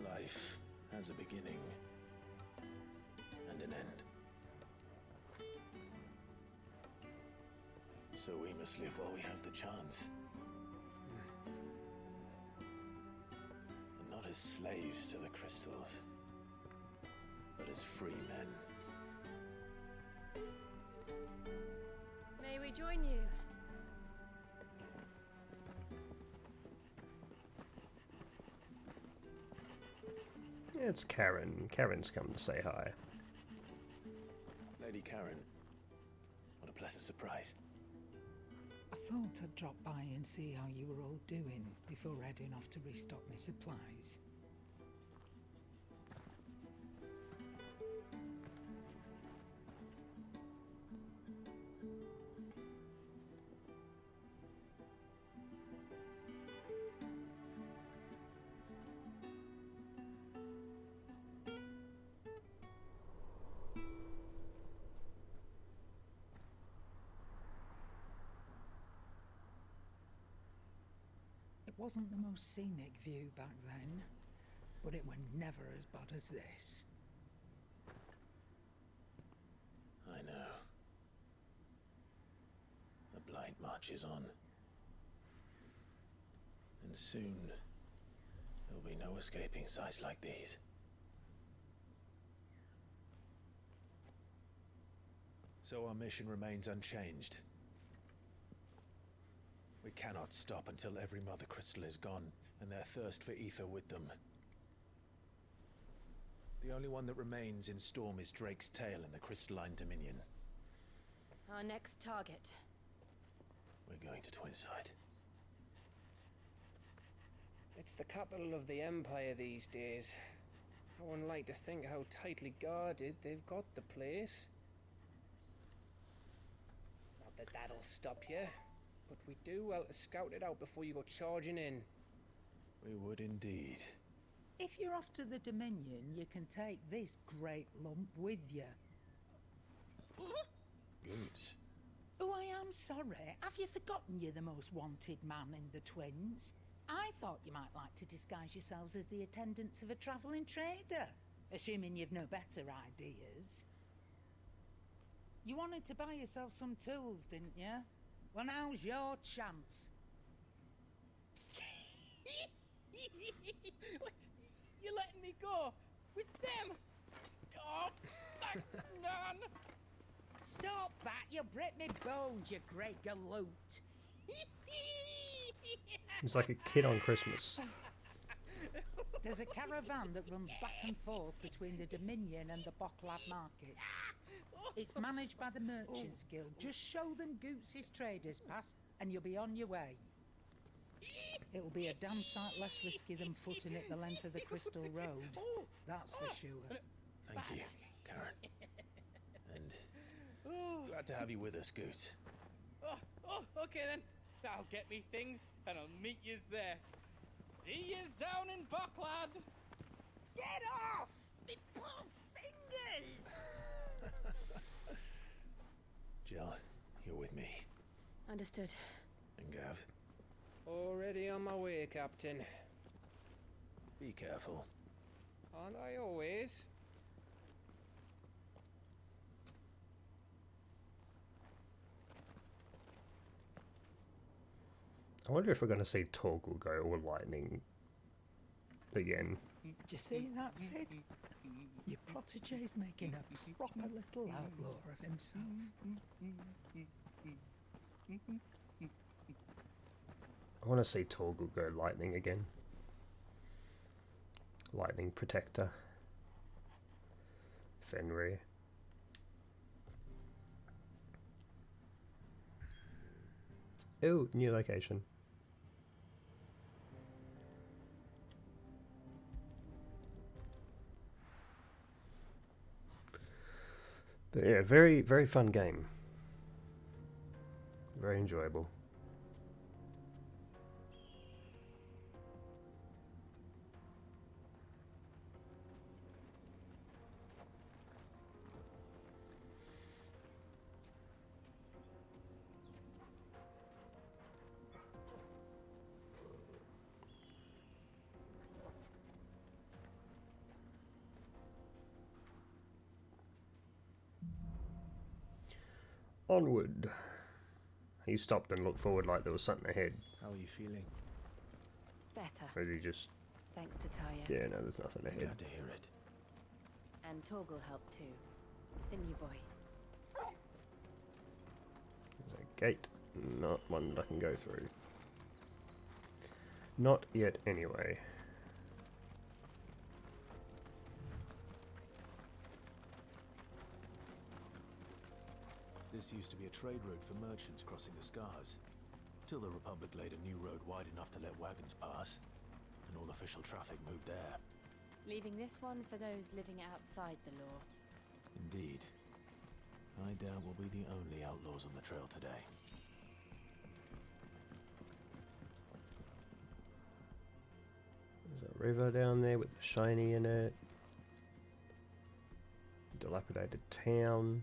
Life has a beginning and an end. So we must live while we have the chance. And not as slaves to the crystals, but as free men. May we join you? It's Karen. Karen's come to say hi. Lady Karen, what a pleasant surprise. I thought I'd drop by and see how you were all doing before heading off to restock my supplies. It wasn't the most scenic view back then, but it were never as bad as this. I know. The blight marches on. And soon, there'll be no escaping sights like these. So our mission remains unchanged. We cannot stop until every Mother Crystal is gone, and their thirst for ether with them. The only one that remains in Storm is Drake's Tail in the Crystalline Dominion. Our next target. We're going to Twinside. It's the capital of the Empire these days. I wouldn't like to think how tightly guarded they've got the place. that that'll stop you, but we do well to scout it out before you go charging in. We would indeed. If you're off to the Dominion, you can take this great lump with you. Goods. Oh, I am sorry. Have you forgotten you're the most wanted man in the Twins? I thought you might like to disguise yourselves as the attendants of a travelling trader, assuming you've no better ideas. You wanted to buy yourself some tools, didn't you? Well, now's your chance. You're letting me go with them? Oh, thanks, Nan. Stop that! You'll break me bones, you great galoot. He's like a kid on Christmas. There's a caravan that runs back and forth between the Dominion and the Bocklad markets. It's managed by the Merchants Guild. Just show them Goots' traders pass and you'll be on your way. It'll be a damn sight less risky than footing it the length of the Crystal Road. That's for sure. Thank you, Karen. And glad to have you with us, Goots. Okay then. I'll get me things and I'll meet yous there. See yous down in Bocklad. Get off! Me poor fingers! Jill, you're with me. Understood. And Gav. Already on my way, Captain. Be careful. Aren't I always? I wonder if we're going to see Torgal go all lightning again. Do you see that, Sid? Your protege's making a proper little outlaw of himself. I want to see Torgal go lightning again. Lightning Protector. Fenrir. Oh, new location. But yeah, very, very fun game. Very enjoyable. Onward. He stopped and looked forward like there was something ahead. How are you feeling? Better. Or did he just... Thanks to Talia. Yeah, no, there's nothing ahead. Glad to hear it. And Torgal helped too. Didn't you, boy? There's a gate. Not one that I can go through. Not yet, anyway. This used to be a trade route for merchants crossing the Scars, till the Republic laid a new road wide enough to let wagons pass, and all official traffic moved there. Leaving this one for those living outside the law. Indeed. I doubt we'll be the only outlaws on the trail today. There's a river down there with the shiny in it. Dilapidated town.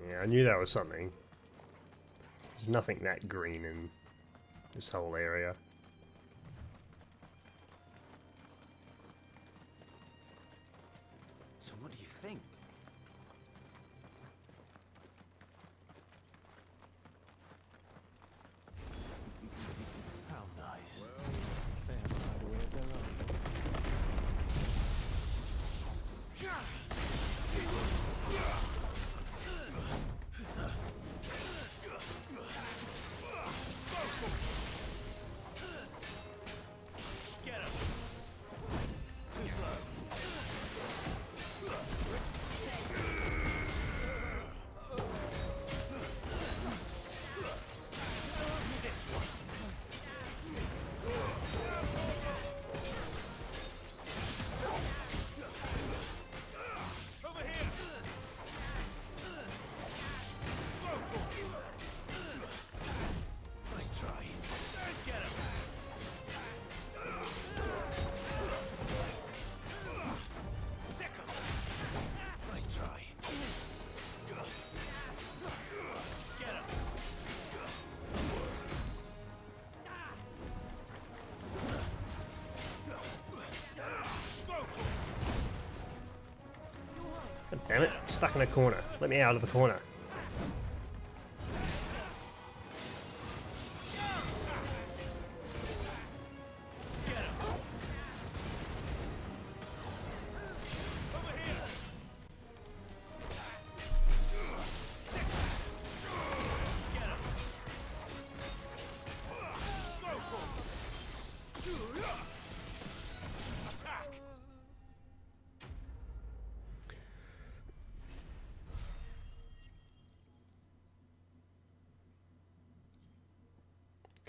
Yeah, I knew that was something. There's nothing that green in this whole area. So what do you think? How nice. They have a hideaway of their own. stuck in a corner. Let me out of the corner.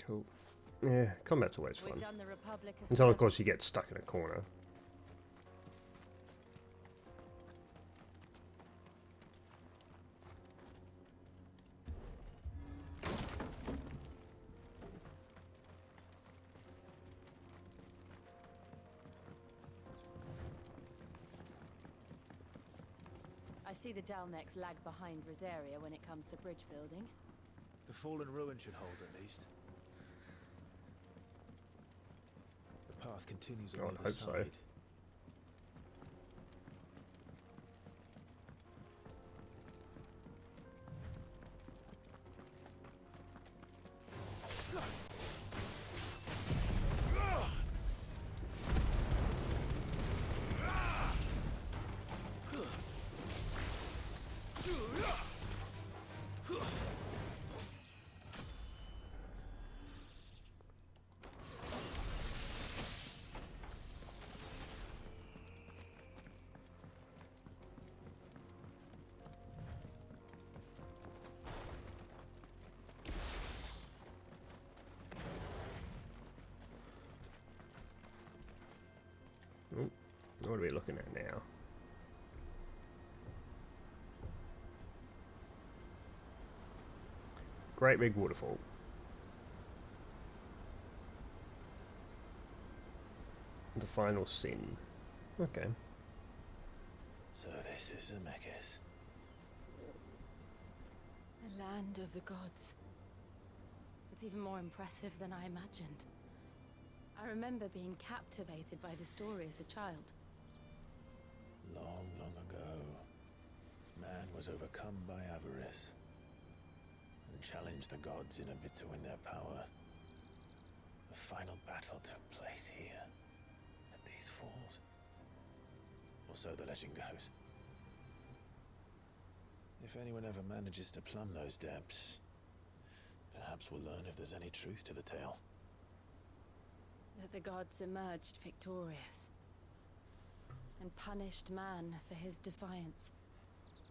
Cool. Yeah, combat's always fun. Until, of course, you get stuck in a corner. I see the Dalmex lag behind Rosaria when it comes to bridge building. The fallen ruin should hold at least. The path continues on the other side. What are we looking at now? Great big waterfall. The final sin. Okay. So this is Zemeckis. The land of the gods. It's even more impressive than I imagined. I remember being captivated by the story as a child. Long, long ago, man was overcome by avarice and challenged the gods in a bid to win their power. The final battle took place here, at these falls. Or so the legend goes. If anyone ever manages to plumb those depths, perhaps we'll learn if there's any truth to the tale. That the gods emerged victorious and punished man for his defiance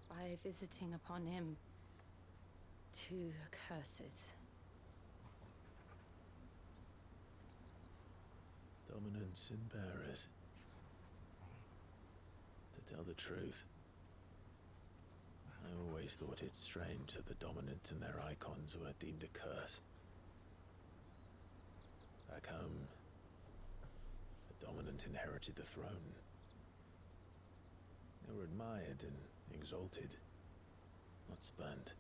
by visiting upon him 2 curses. Dominants and bearers. To tell the truth, I always thought it strange that the dominant and their icons were deemed a curse. Back home, the dominant inherited the throne. They were admired and exalted, not spurned.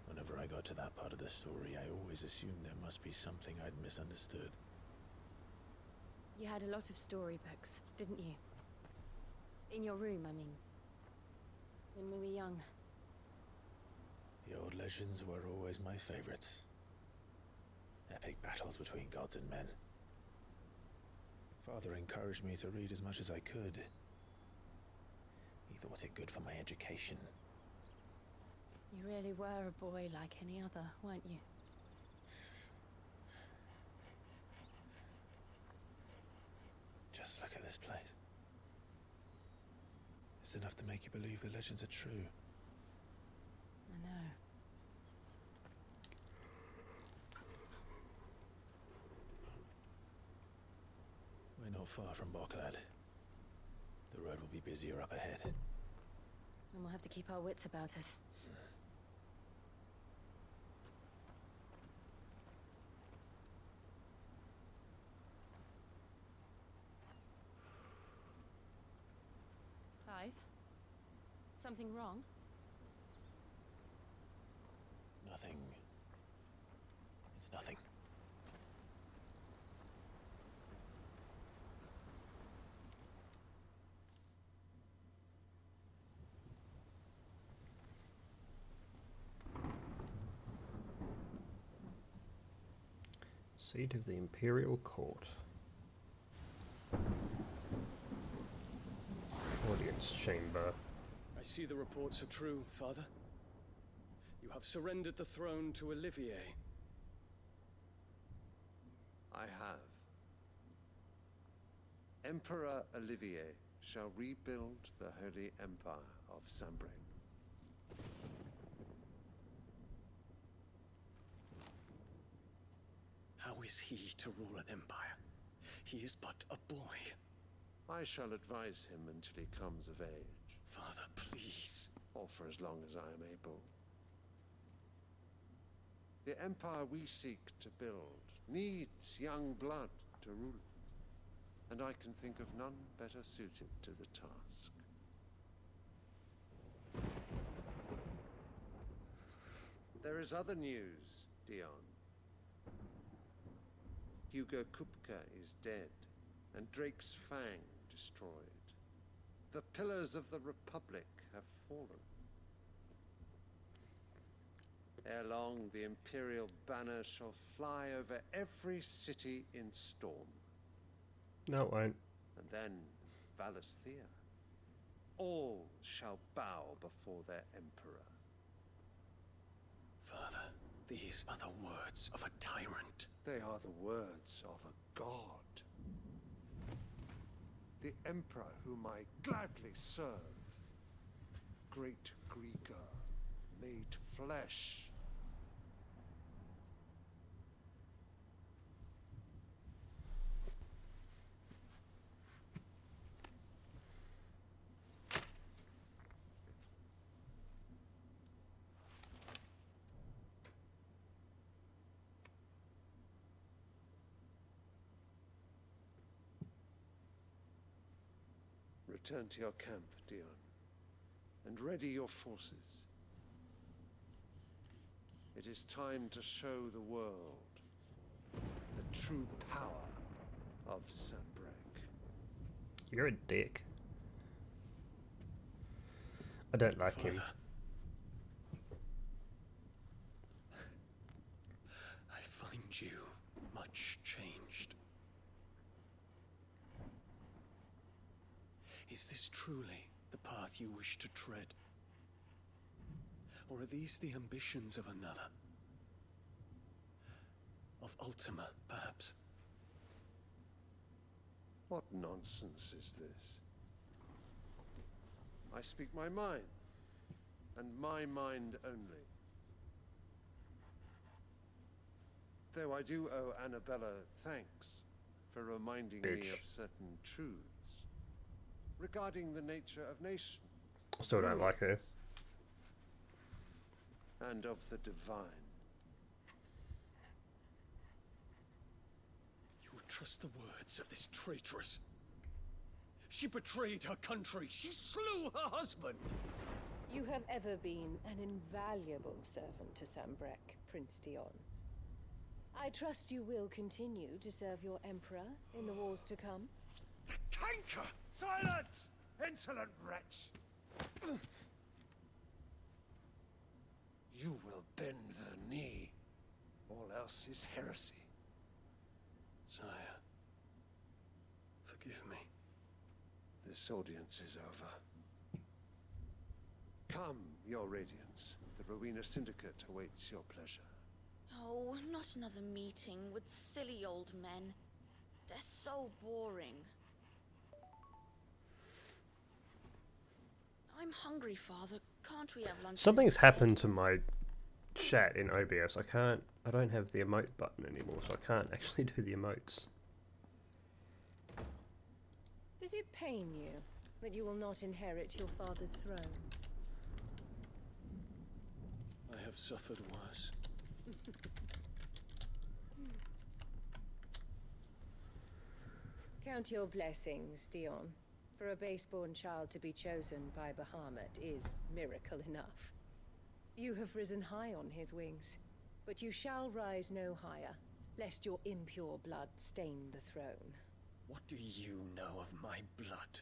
Whenever I got to that part of the story, I always assumed there must be something I'd misunderstood. You had a lot of storybooks, didn't you? In your room, I mean. When we were young. The old legends were always my favorites. Epic battles between gods and men. Father encouraged me to read as much as I could. He thought it good for my education. You really were a boy like any other, weren't you? Just look at this place. It's enough to make you believe the legends are true. I know. We're not far from Boklad. The road will be busier up ahead. And we'll have to keep our wits about us. Clive? Something wrong? Nothing. It's nothing. Seat of the Imperial Court. Audience chamber. I see the reports are true, Father. You have surrendered the throne to Olivier. I have. Emperor Olivier shall rebuild the Holy Empire of Sanbreque. How is he to rule an empire? He is but a boy. I shall advise him until he comes of age. Father, please. Or for as long as I am able. The empire we seek to build needs young blood to rule it, and I can think of none better suited to the task. There is other news, Dion. Hugo Kupka is dead, and Drake's Fang destroyed. The pillars of the Republic have fallen. Ere long, the Imperial banner shall fly over every city in Storm. No, it won't. And then Valisthea. All shall bow before their Emperor. Father, these are the words of a tyrant. They are the words of a god. The Emperor whom I gladly serve. Great Greeker, made flesh. Return to your camp, Dion, and ready your forces. It is time to show the world the true power of Sanbreque. You're a dick. I don't like him. I find you much changed. Is this truly the path you wish to tread? Or are these the ambitions of another? Of Ultima, perhaps? What nonsense is this? I speak my mind, and my mind only. Though I do owe Annabella thanks for reminding me of certain truths regarding the nature of nations. Still don't like her. And of the divine. You would trust the words of this traitress? She betrayed her country. She slew her husband. You have ever been an invaluable servant to Sanbreque, Prince Dion. I trust you will continue to serve your Emperor in the wars to come. The canker! Silence! Insolent wretch! You will bend the knee. All else is heresy. Sire, forgive me. This audience is over. Come, your Radiance. The Rowena Syndicate awaits your pleasure. Oh, not another meeting with silly old men. They're so boring. I'm hungry, Father. Can't we have lunch? Something's happened to my chat in OBS. I don't have the emote button anymore, so I can't actually do the emotes. Does it pain you that you will not inherit your father's throne? I have suffered worse. Count your blessings, Dion. For a base-born child to be chosen by Bahamut is miracle enough. You have risen high on his wings, but you shall rise no higher, lest your impure blood stain the throne. What do you know of my blood?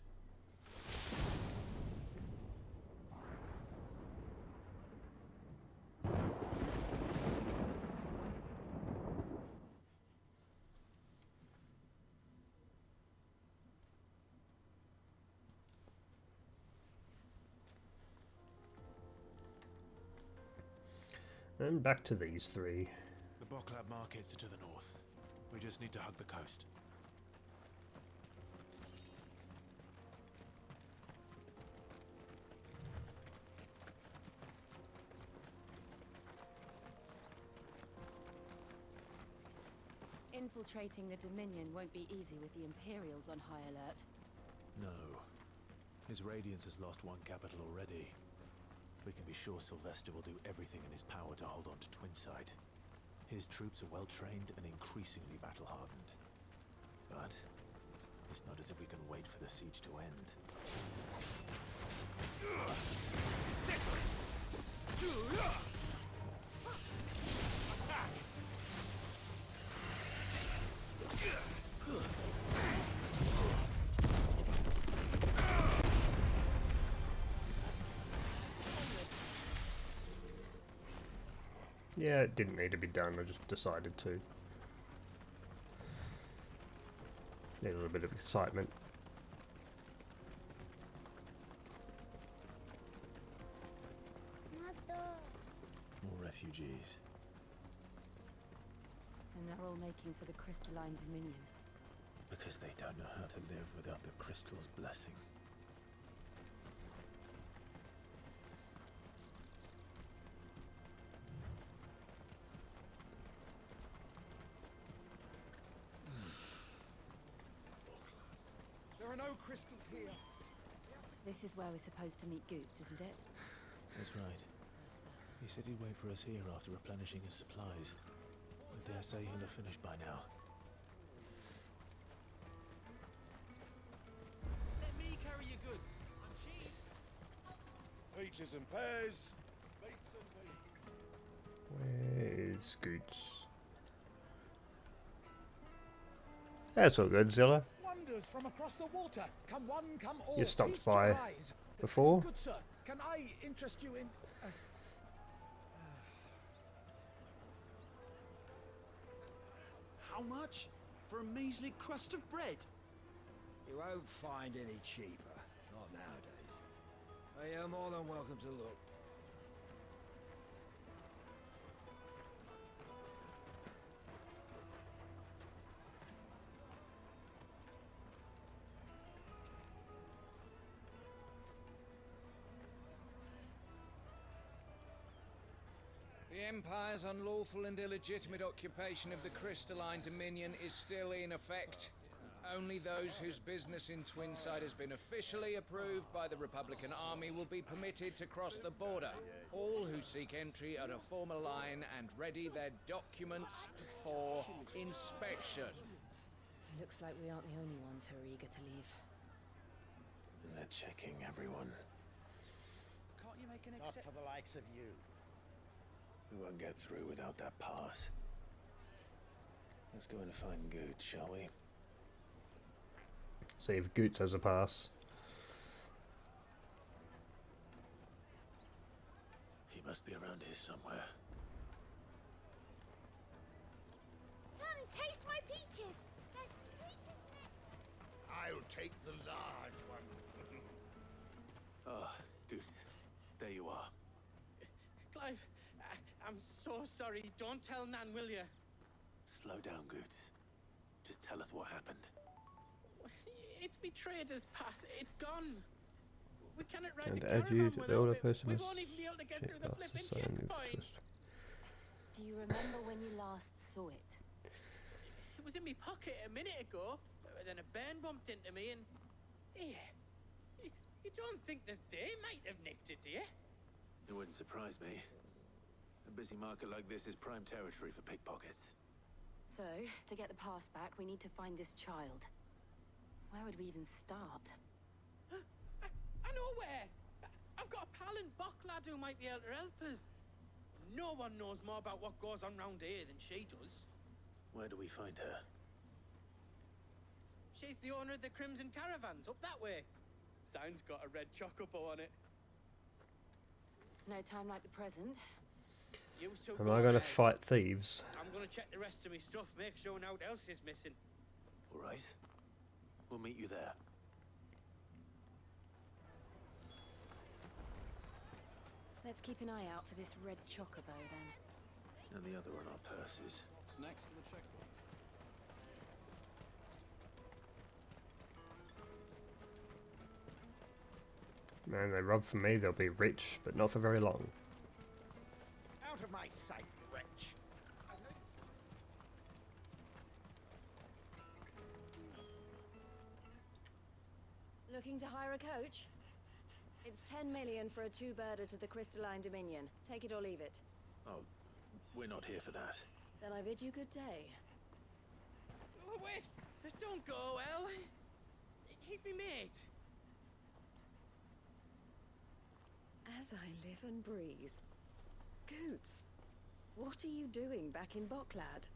And back to these three. The Boklab markets are to the north. We just need to hug the coast. Infiltrating the Dominion won't be easy with the Imperials on high alert. No. His Radiance has lost one capital already. We can be sure Sylvester will do everything in his power to hold on to Twinside. His troops are well-trained and increasingly battle-hardened. But it's not as if we can wait for the siege to end. Yeah, it didn't need to be done, I just decided to. Need a little bit of excitement. More refugees. And they're all making for the Crystalline Dominion. Because they don't know how to live without the crystal's blessing. There are no crystals here. This is where we're supposed to meet Goots, isn't it? That's right. He said he'd wait for us here after replenishing his supplies. I dare say he'll have finished by now. Let me carry your goods. I'm cheap. Peaches and pears. Beets and beans. Where is Goots? That's all good, Zilla. Wonders from across the water. Come one, come all. You stopped Feast by your eyes. before? Good sir, can I interest you in... How much? For a measly crust of bread? You won't find any cheaper. Not nowadays. You're more than welcome to look. The Empire's unlawful and illegitimate occupation of the Crystalline Dominion is still in effect. Only those whose business in Twinside has been officially approved by the Republican Army will be permitted to cross the border. All who seek entry are to form a line and ready their documents for inspection. Looks like we aren't the only ones who are eager to leave. And they're checking everyone. Can't you make an Not for the likes of you. We won't get through without that pass. Let's go and find Goots, shall we? See if Goots has a pass. He must be around here somewhere. Come taste my peaches. They're sweet as nectar. I'll take the large one. Ah, Goots. There you are. Clive, I'm so sorry. Don't tell Nan, will you? Slow down, Goots. Just tell us what happened. It's betrayed pass. It's gone. We cannot ride And the add you caravan to the without older it. person We is won't even be able to get check through the that's flipping the same as checkpoint. twist. Do you remember when you last saw it? It was in my pocket a minute ago. Then a bairn bumped into me and... Yeah. You don't think that they might have nicked it, do you? It wouldn't surprise me. A busy market like this is prime territory for pickpockets. So, to get the pass back, we need to find this child. Where would we even start? I know where! I've got a pal in Boklad who might be able to help us. No one knows more about what goes on round here than she does. Where do we find her? She's the owner of the Crimson Caravans, up that way. Sign's got a red chocobo on it. No time like the present. You two Am go I going to ahead. fight thieves? I'm gonna check the rest of my stuff, make sure nothing else is missing. All right. We'll meet you there. Let's keep an eye out for this red chocobo then. and the other on our purses. What's next to the checkpoint? Man, they rob from me, they'll be rich, but not for very long. Out of my sight, wretch! Looking to hire a coach? It's 10 million for a two-birder to the Crystalline Dominion. Take it or leave it. Oh, we're not here for that. Then I bid you good day. Oh, wait! Don't go, El. He's me mate. As I live and breathe. Goots, what are you doing back in Boklad?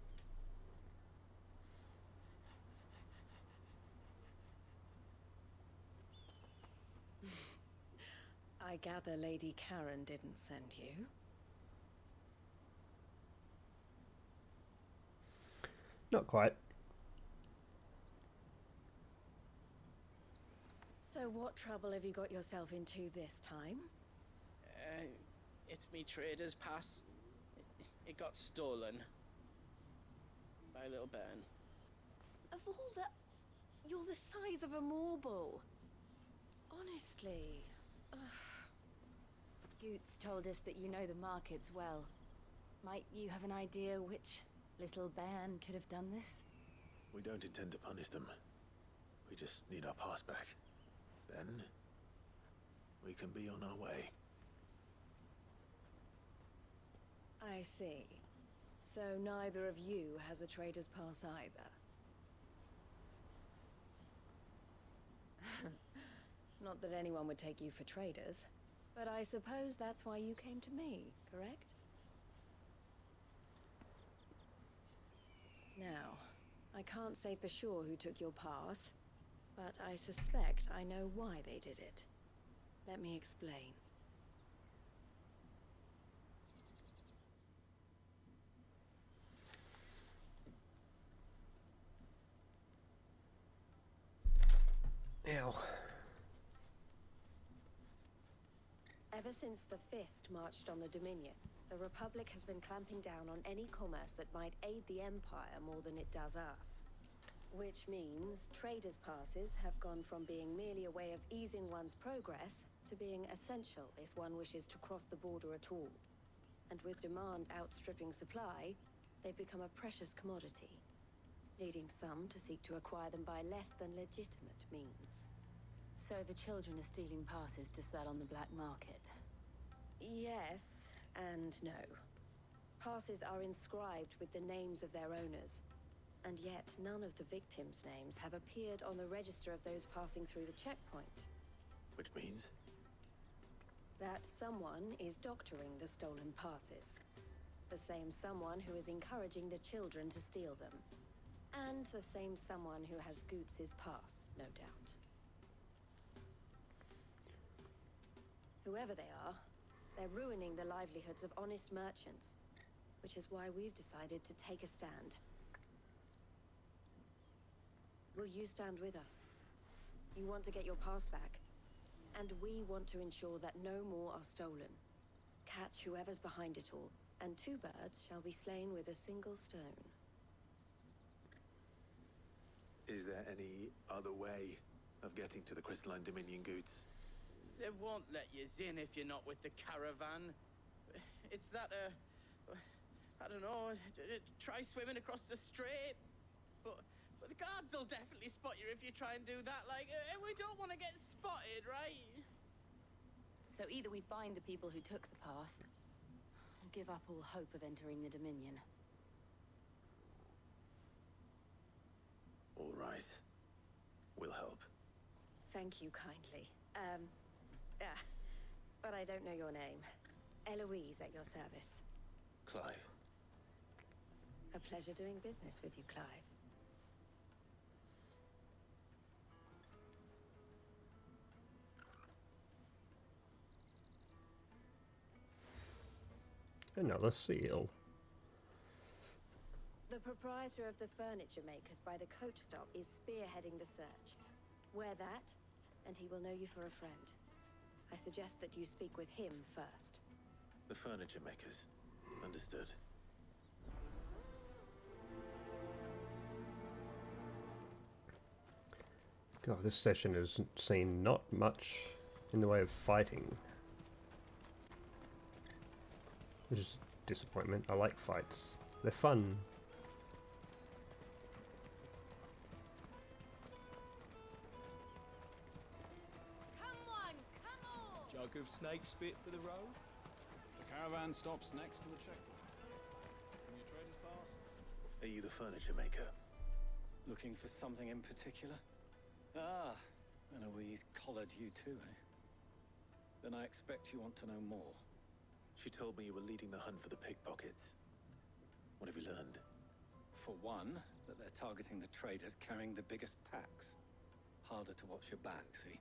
I gather Lady Karen didn't send you. Not quite. So what trouble have you got yourself into this time? It's me trader's pass. It got stolen. By little Ben. Of all the... You're the size of a marble. Honestly. Ugh. Goots told us that you know the markets well. Might you have an idea which little bairn could have done this? We don't intend to punish them. We just need our pass back. Then, we can be on our way. I see. So neither of you has a trader's pass either. Not that anyone would take you for traders, but I suppose that's why you came to me, correct? Now, I can't say for sure who took your pass, but I suspect I know why they did it. Let me explain. Ow. Ever since the Fist marched on the Dominion, the Republic has been clamping down on any commerce that might aid the Empire more than it does us. Which means traders' passes have gone from being merely a way of easing one's progress to being essential if one wishes to cross the border at all. And with demand outstripping supply, they've become a precious commodity, leading some to seek to acquire them by less than legitimate means. So the children are stealing passes to sell on the black market? Yes and no. Passes are inscribed with the names of their owners, and yet none of the victims' names have appeared on the register of those passing through the checkpoint. Which means? That someone is doctoring the stolen passes. The same someone who is encouraging the children to steal them. And the same someone who has Goots' pass, no doubt. Whoever they are, they're ruining the livelihoods of honest merchants, which is why we've decided to take a stand. Will you stand with us? You want to get your pass back, and we want to ensure that no more are stolen. Catch whoever's behind it all, and two birds shall be slain with a single stone. Is there any other way of getting to the Crystalline Dominion, Goots? They won't let you in if you're not with the caravan. It's that, I don't know, try swimming across the strait. But the guards will definitely spot you if you try and do that. Like, we don't want to get spotted, right? So either we find the people who took the pass, or give up all hope of entering the Dominion. All right. We'll help. Thank you kindly. But I don't know your name. Eloise at your service. Clive. A pleasure doing business with you, Clive. Another seal. The proprietor of the furniture makers by the coach stop is spearheading the search. Wear that, and he will know you for a friend. I suggest that you speak with him first. The furniture makers. Understood. God, this session has seen not much in the way of fighting. Which is a disappointment. I like fights. They're fun. Jug of snake spit for the road? The caravan stops next to the checkpoint. From your trader's pass? Are you the furniture maker? Looking for something in particular? Ah, Eloise collared you too, eh? Then I expect you want to know more. She told me you were leading the hunt for the pickpockets. What have you learned? For one, that they're targeting the traders carrying the biggest packs. Harder to watch your back, see?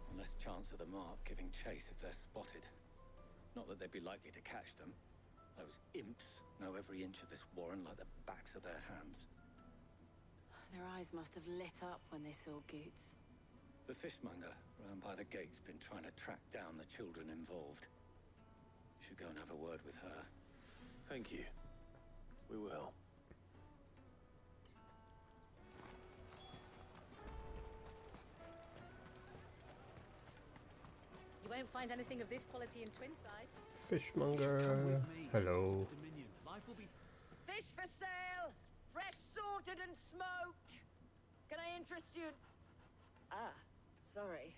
And less chance of the mark giving chase if they're spotted. Not that they'd be likely to catch them. Those imps know every inch of this warren like the backs of their hands. Their eyes must have lit up when they saw Goots. The fishmonger round by the gate's been trying to track down the children involved. You should go and have a word with her. Thank you. We will. You won't find anything of this quality in Twinside. Fishmonger. Hello. Fish for sale! Fresh sorted and smoked! Can I interest you? Ah, sorry.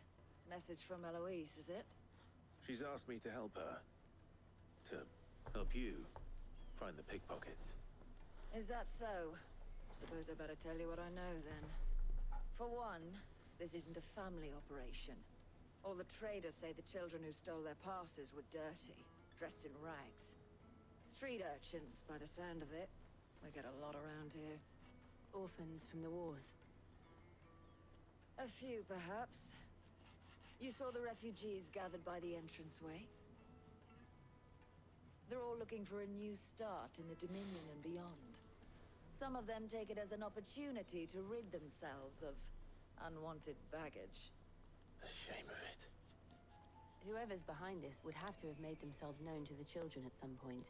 Message from Eloise, is it? She's asked me to help her. To help you find the pickpockets. Is that so? Suppose I better tell you what I know then. For one, this isn't a family operation. All the traders say the children who stole their passes were dirty, dressed in rags. Street urchins, by the sound of it. We get a lot around here. Orphans from the wars. A few, perhaps. You saw the refugees gathered by the entranceway? They're all looking for a new start in the Dominion and beyond. Some of them take it as an opportunity to rid themselves of unwanted baggage. The shame of it. Whoever's behind this would have to have made themselves known to the children at some point.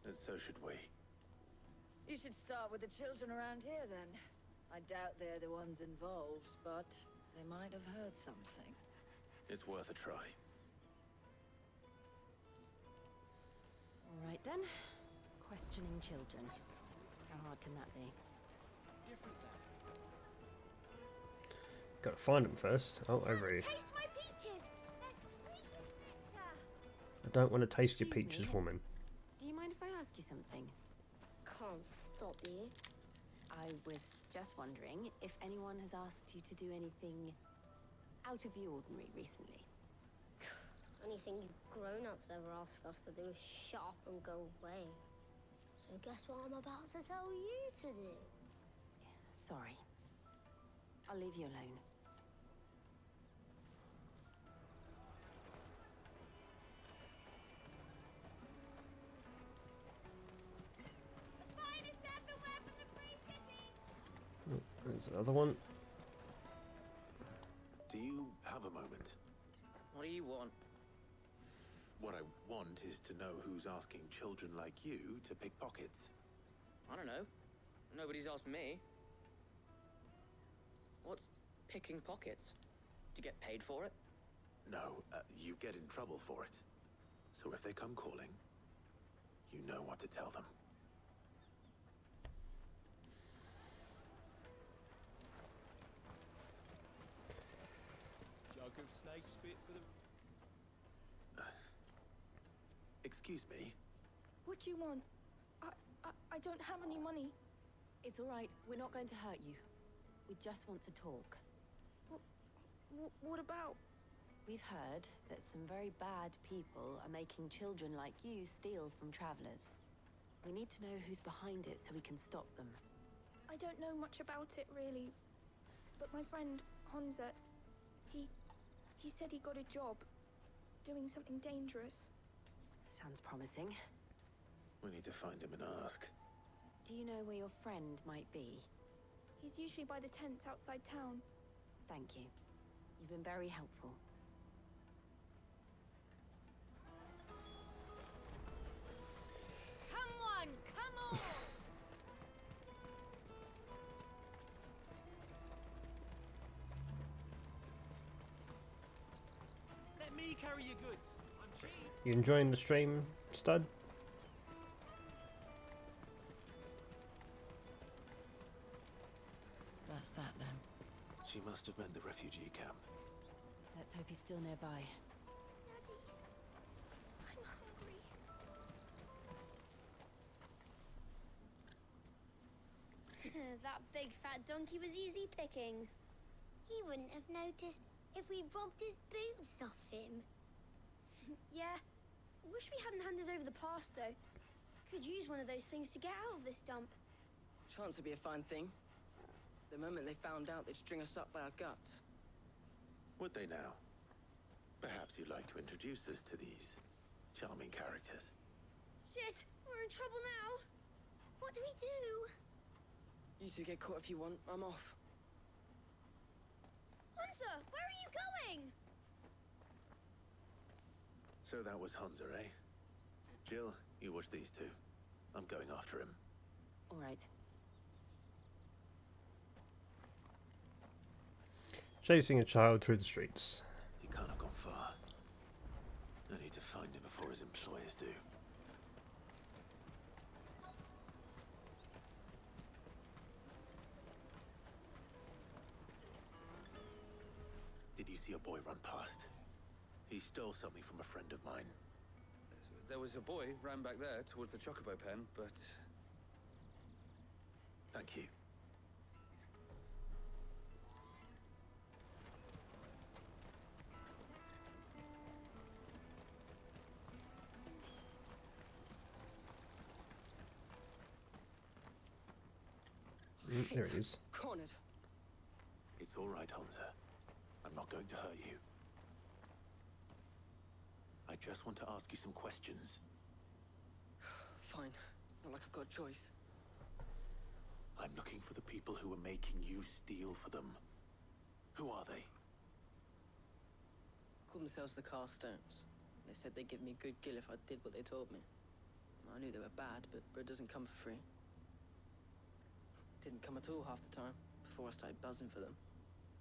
And so should we. You should start with the children around here, then. I doubt they're the ones involved, but they might have heard something. It's worth a try. All right, then. Questioning children. How hard can that be? Gotta find them first. Oh, over here. Taste my peaches! They're sweet as nectar! I don't want to taste your Excuse peaches, me. woman. Do you mind if I ask you something? Can't stop you. I was just wondering if anyone has asked you to do anything out of the ordinary recently. Anything you grown-ups ever ask us to do is shut up and go away. So guess what I'm about to tell you to do? Sorry. I'll leave you alone. The finest earthenware from the Free Cities! Oh, there's another one. Do you have a moment? What do you want? What I want is to know who's asking children like you to pick pockets. I don't know. Nobody's asked me. What's picking pockets? Do you get paid for it? No, you get in trouble for it. So if they come calling, you know what to tell them. Jug of snake spit for the... Excuse me? What do you want? I don't have any money. It's all right. We're not going to hurt you. We just want to talk. What about? We've heard that some very bad people are making children like you steal from travelers. We need to know who's behind it so we can stop them. I don't know much about it, really. But my friend, Honza, he said he got a job doing something dangerous. Sounds promising. We need to find him and ask. Do you know where your friend might be? He's usually by the tents outside town. Thank you. You've been very helpful. Come on, come on! you carry your goods? I'm cheap. You enjoying the stream, stud? That's that then. She must have meant the refugee camp. Let's hope he's still nearby. Daddy, I'm hungry. That big fat donkey was easy pickings. He wouldn't have noticed if we'd robbed his boots off him. Yeah. Wish we hadn't handed over the pass, though. Could use one of those things to get out of this dump. Chance would be a fine thing. The moment they found out, they'd string us up by our guts. Would they now? Perhaps you'd like to introduce us to these charming characters. Shit, we're in trouble now. What do we do? You two get caught if you want. I'm off. Hunter, where are you going? So that was Hunter, eh? Jill, you watch these two. I'm going after him. All right. Chasing a child through the streets. He can't have gone far. I need to find him before his employers do. Did you see a boy run past? He stole something from a friend of mine. There was a boy ran back there towards the Chocobo pen, but... Thank you. There it is. Cornered. It's all right, Hunter. I'm not going to hurt you. I just want to ask you some questions. Fine. Not like I've got a choice. I'm looking for the people who are making you steal for them. Who are they? Called themselves the Carstones. They said they'd give me good gill if I did what they told me. I knew they were bad, but bread doesn't come for free. Didn't come at all half the time, before I started buzzing for them.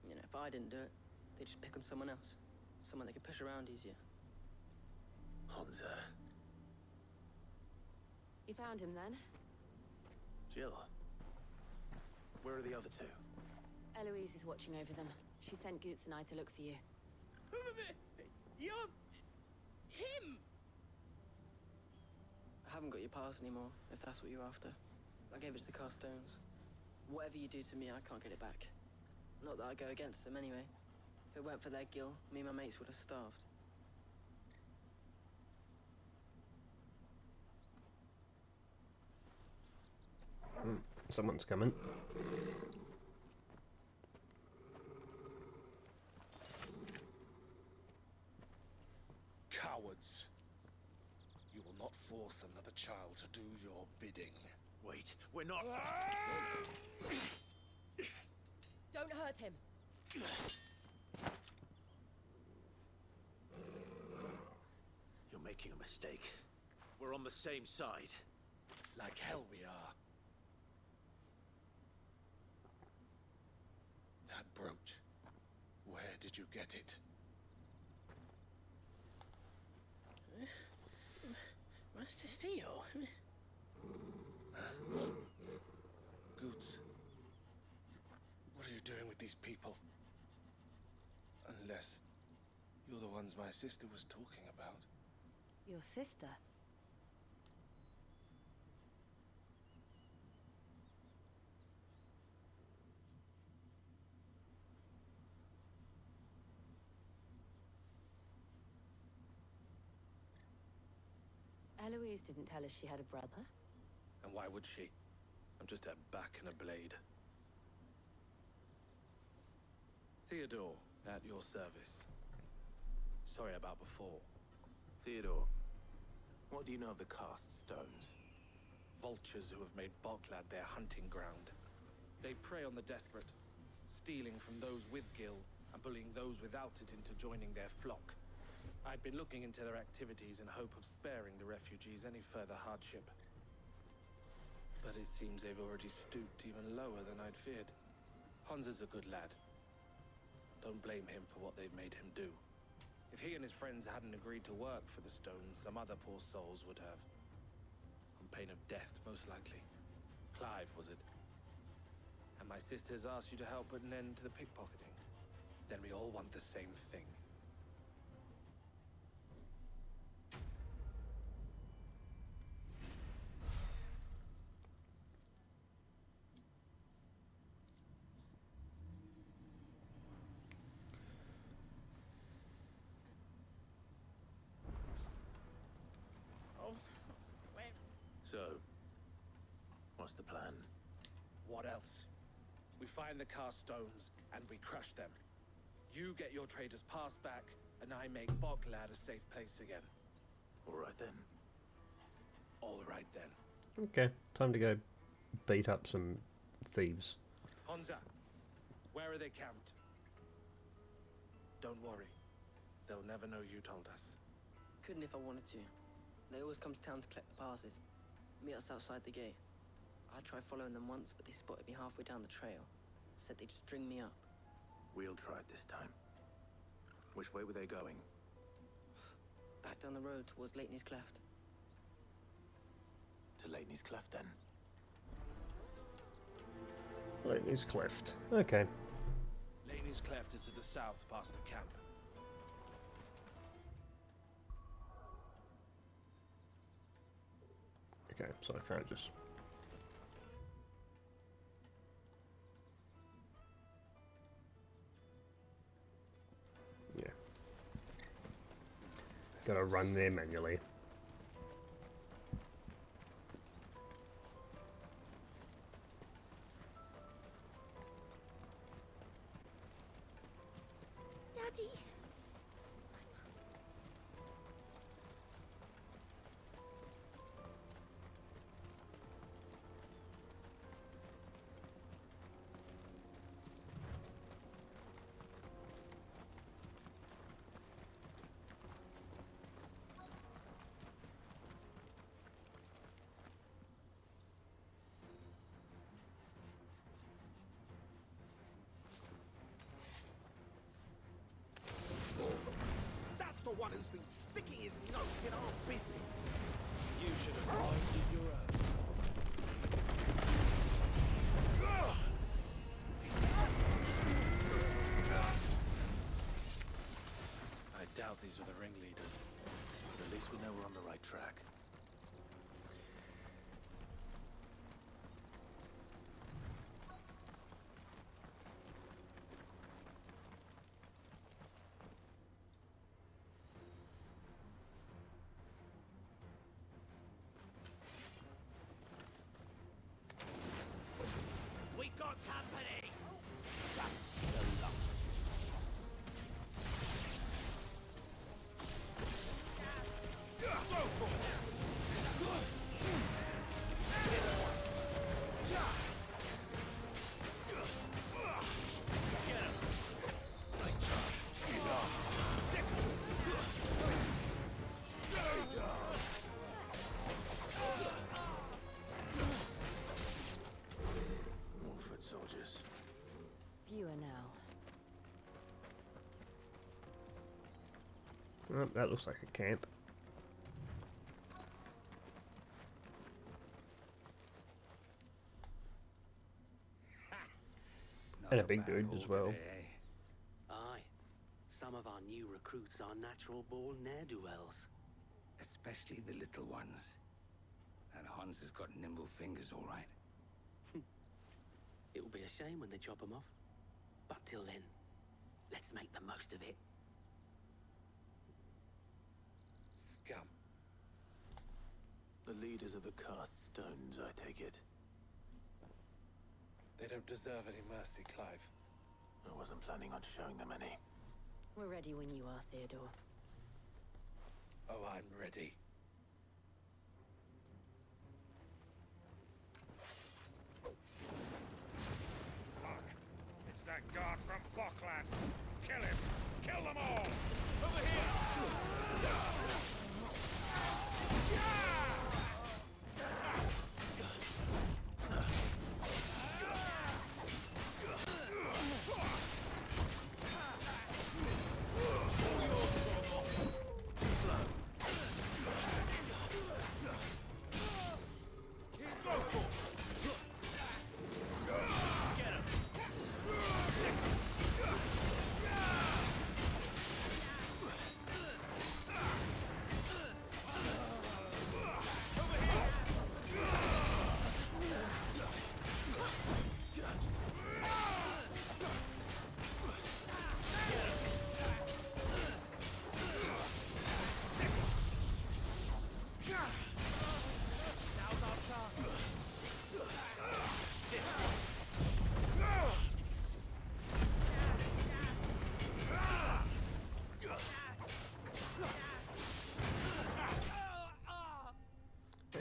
You know, if I didn't do it, they'd just pick on someone else. Someone they could push around easier. Hunter. You found him then? Jill. Where are the other two? Eloise is watching over them. She sent Goots and I to look for you. You're... him! I haven't got your pass anymore, if that's what you're after. I gave it to the Carstones. Whatever you do to me, I can't get it back. Not that I go against them anyway. If it weren't for their gill, me and my mates would have starved. Someone's coming. Cowards. You will not force another child to do your bidding. Wait, we're not... Don't hurt him. You're making a mistake. We're on the same side. Like hell we are. That brooch. Where did you get it? Master Theo? Goots. What are you doing with these people? Unless you're the ones my sister was talking about. Your sister? Eloise didn't tell us she had a brother. And why would she? I'm just her back and a blade. Theodore, at your service. Sorry about before. Theodore, what do you know of the Cast Stones? Vultures who have made Boklad their hunting ground. They prey on the desperate, stealing from those with gill and bullying those without it into joining their flock. I'd been looking into their activities in hope of sparing the refugees any further hardship. But it seems they've already stooped even lower than I'd feared. Hans is a good lad. Don't blame him for what they've made him do. If he and his friends hadn't agreed to work for the stones, some other poor souls would have. On pain of death, most likely. Clive, was it? And my sisters asked you to help put an end to the pickpocketing. Then we all want the same thing. Oh, wait. So, what's the plan? What else? We find the cast stones and we crush them. You get your trader's pass back, and I make Boklad a safe place again. All right then. All right then. Okay, time to go beat up some thieves. Honza, where are they camped? Don't worry. They'll never know you told us. Couldn't if I wanted to. They always come to town to collect the passes. Meet us outside the gate. I tried following them once, but they spotted me halfway down the trail. Said they'd string me up. We'll try it this time. Which way were they going? Back down the road towards Lateney's Cleft. To Lateney's Cleft, then. Lateney's Cleft. Okay. Laney's Cleft is to the south, past the camp. Okay, so I can't just... Yeah. Gotta run there manually. Daddy! That's the one who's been sticking his nose in our business. You should have minded your own. I doubt these were the ringleaders. But at least we know we're on the right track. We got company! That's the lot. Nice try. More foot soldiers. Fewer now. Oh, that looks like a camp. And a big dude as well. Aye. Some of our new recruits are natural-born ne'er-do-wells. Especially the little ones. And Hans has got nimble fingers, all right. It will be a shame when they chop them off. But till then, let's make the most of it. Scum. The leaders of the cast stones, I take it. They don't deserve any mercy, Clive. I wasn't planning on showing them any. We're ready when you are, Theodore. Oh, I'm ready. Fuck! It's that guard from Boklad! Kill him! Kill them all! Over here!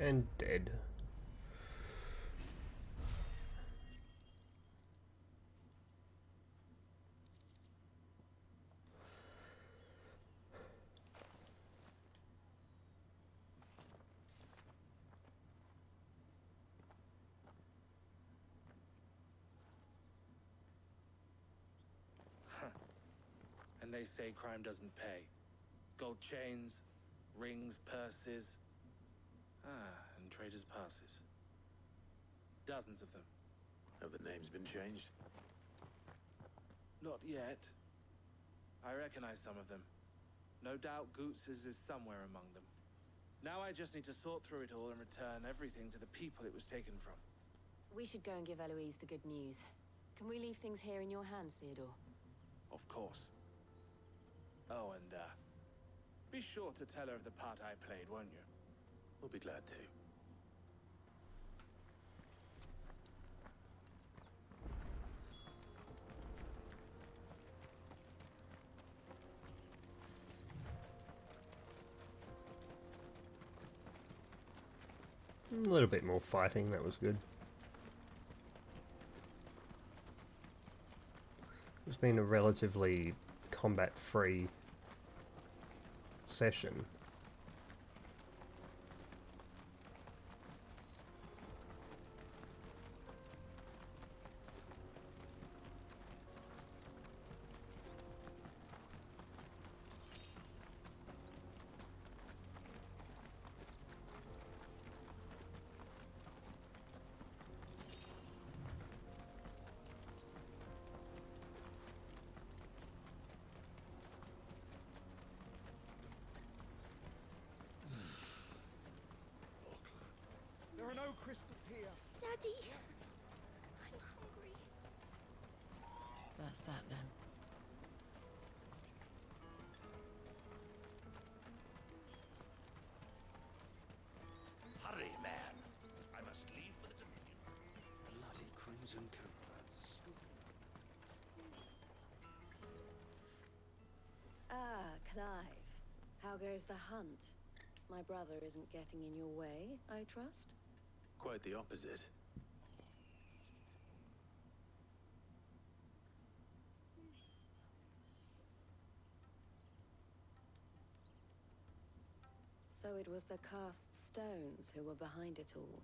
And dead. And they say crime doesn't pay. Gold chains, rings, purses. And traders' passes. Dozens of them. Have the names been changed? Not yet. I recognize some of them. No doubt Goots's is somewhere among them. Now I just need to sort through it all and return everything to the people it was taken from. We should go and give Eloise the good news. Can we leave things here in your hands, Theodore? Of course. Oh, and, be sure to tell her of the part I played, won't you? We'll be glad to. A little bit more fighting, that was good. It's been a relatively combat-free session. There are no crystals here. Daddy! I'm hungry. That's that then. Hurry, man. I must leave for the Dominion. Bloody crimson caravans. Ah, Clive. How goes the hunt? My brother isn't getting in your way, I trust? Quite the opposite. So it was the cast stones who were behind it all.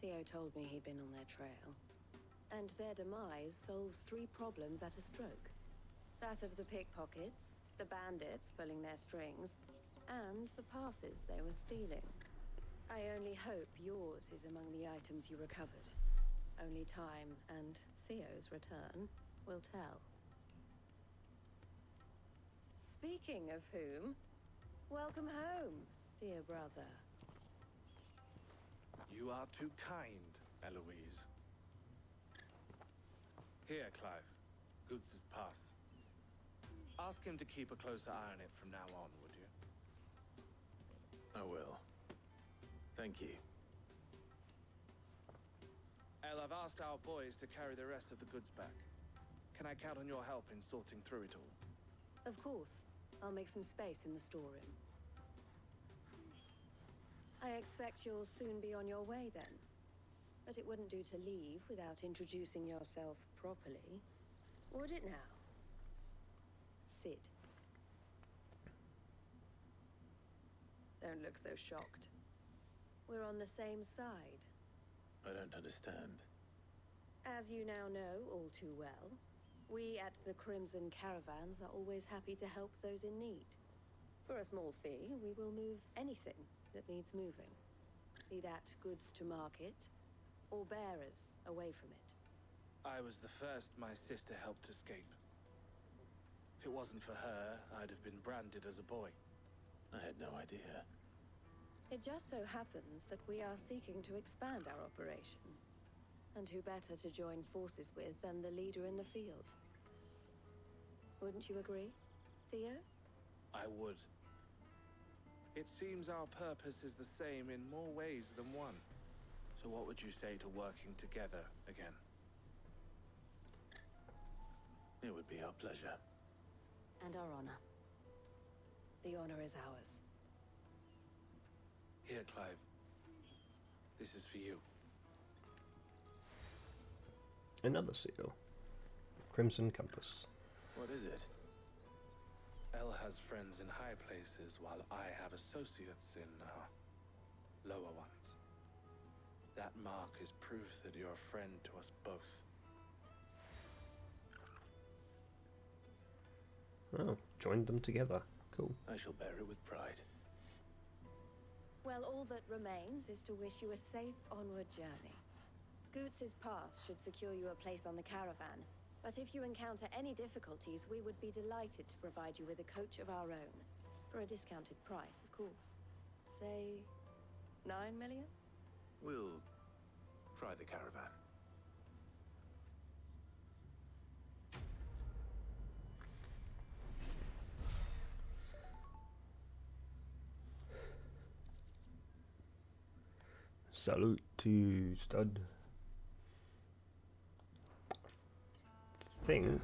Theo told me he'd been on their trail. And their demise solves 3 problems at a stroke. That of the pickpockets, the bandits pulling their strings, and the passes they were stealing. I only hope yours is among the items you recovered. Only time and Theo's return will tell. Speaking of whom, welcome home, dear brother. You are too kind, Eloise. Here, Clive. Goots's pass. Ask him to keep a closer eye on it from now on, would you? I will. Thank you. El, I've asked our boys to carry the rest of the goods back. Can I count on your help in sorting through it all? Of course. I'll make some space in the storeroom. I expect you'll soon be on your way then. But it wouldn't do to leave without introducing yourself properly. Would it now? Sid. Don't look so shocked. We're on the same side. I don't understand. As you now know all too well, we at the Crimson Caravans are always happy to help those in need. For a small fee, we will move anything that needs moving. Be that goods to market, or bearers away from it. I was the first my sister helped escape. If it wasn't for her, I'd have been branded as a boy. I had no idea. It just so happens that we are seeking to expand our operation. And who better to join forces with than the leader in the field? Wouldn't you agree, Theo? I would. It seems our purpose is the same in more ways than one. So what would you say to working together again? It would be our pleasure. And our honor. The honor is ours. Here, Clive. This is for you. Another seal. Crimson Compass. What is it? El has friends in high places, while I have associates in lower ones. That mark is proof that you're a friend to us both. Oh, joined them together. Cool. I shall bear it with pride. Well, all that remains is to wish you a safe onward journey. Goots's pass should secure you a place on the caravan, but if you encounter any difficulties, we would be delighted to provide you with a coach of our own. For a discounted price, of course. Say, 9 million? We'll try the caravan. Salute to Stud. Think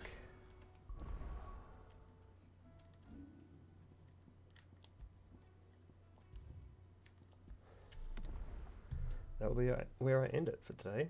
that will be where I end it for today.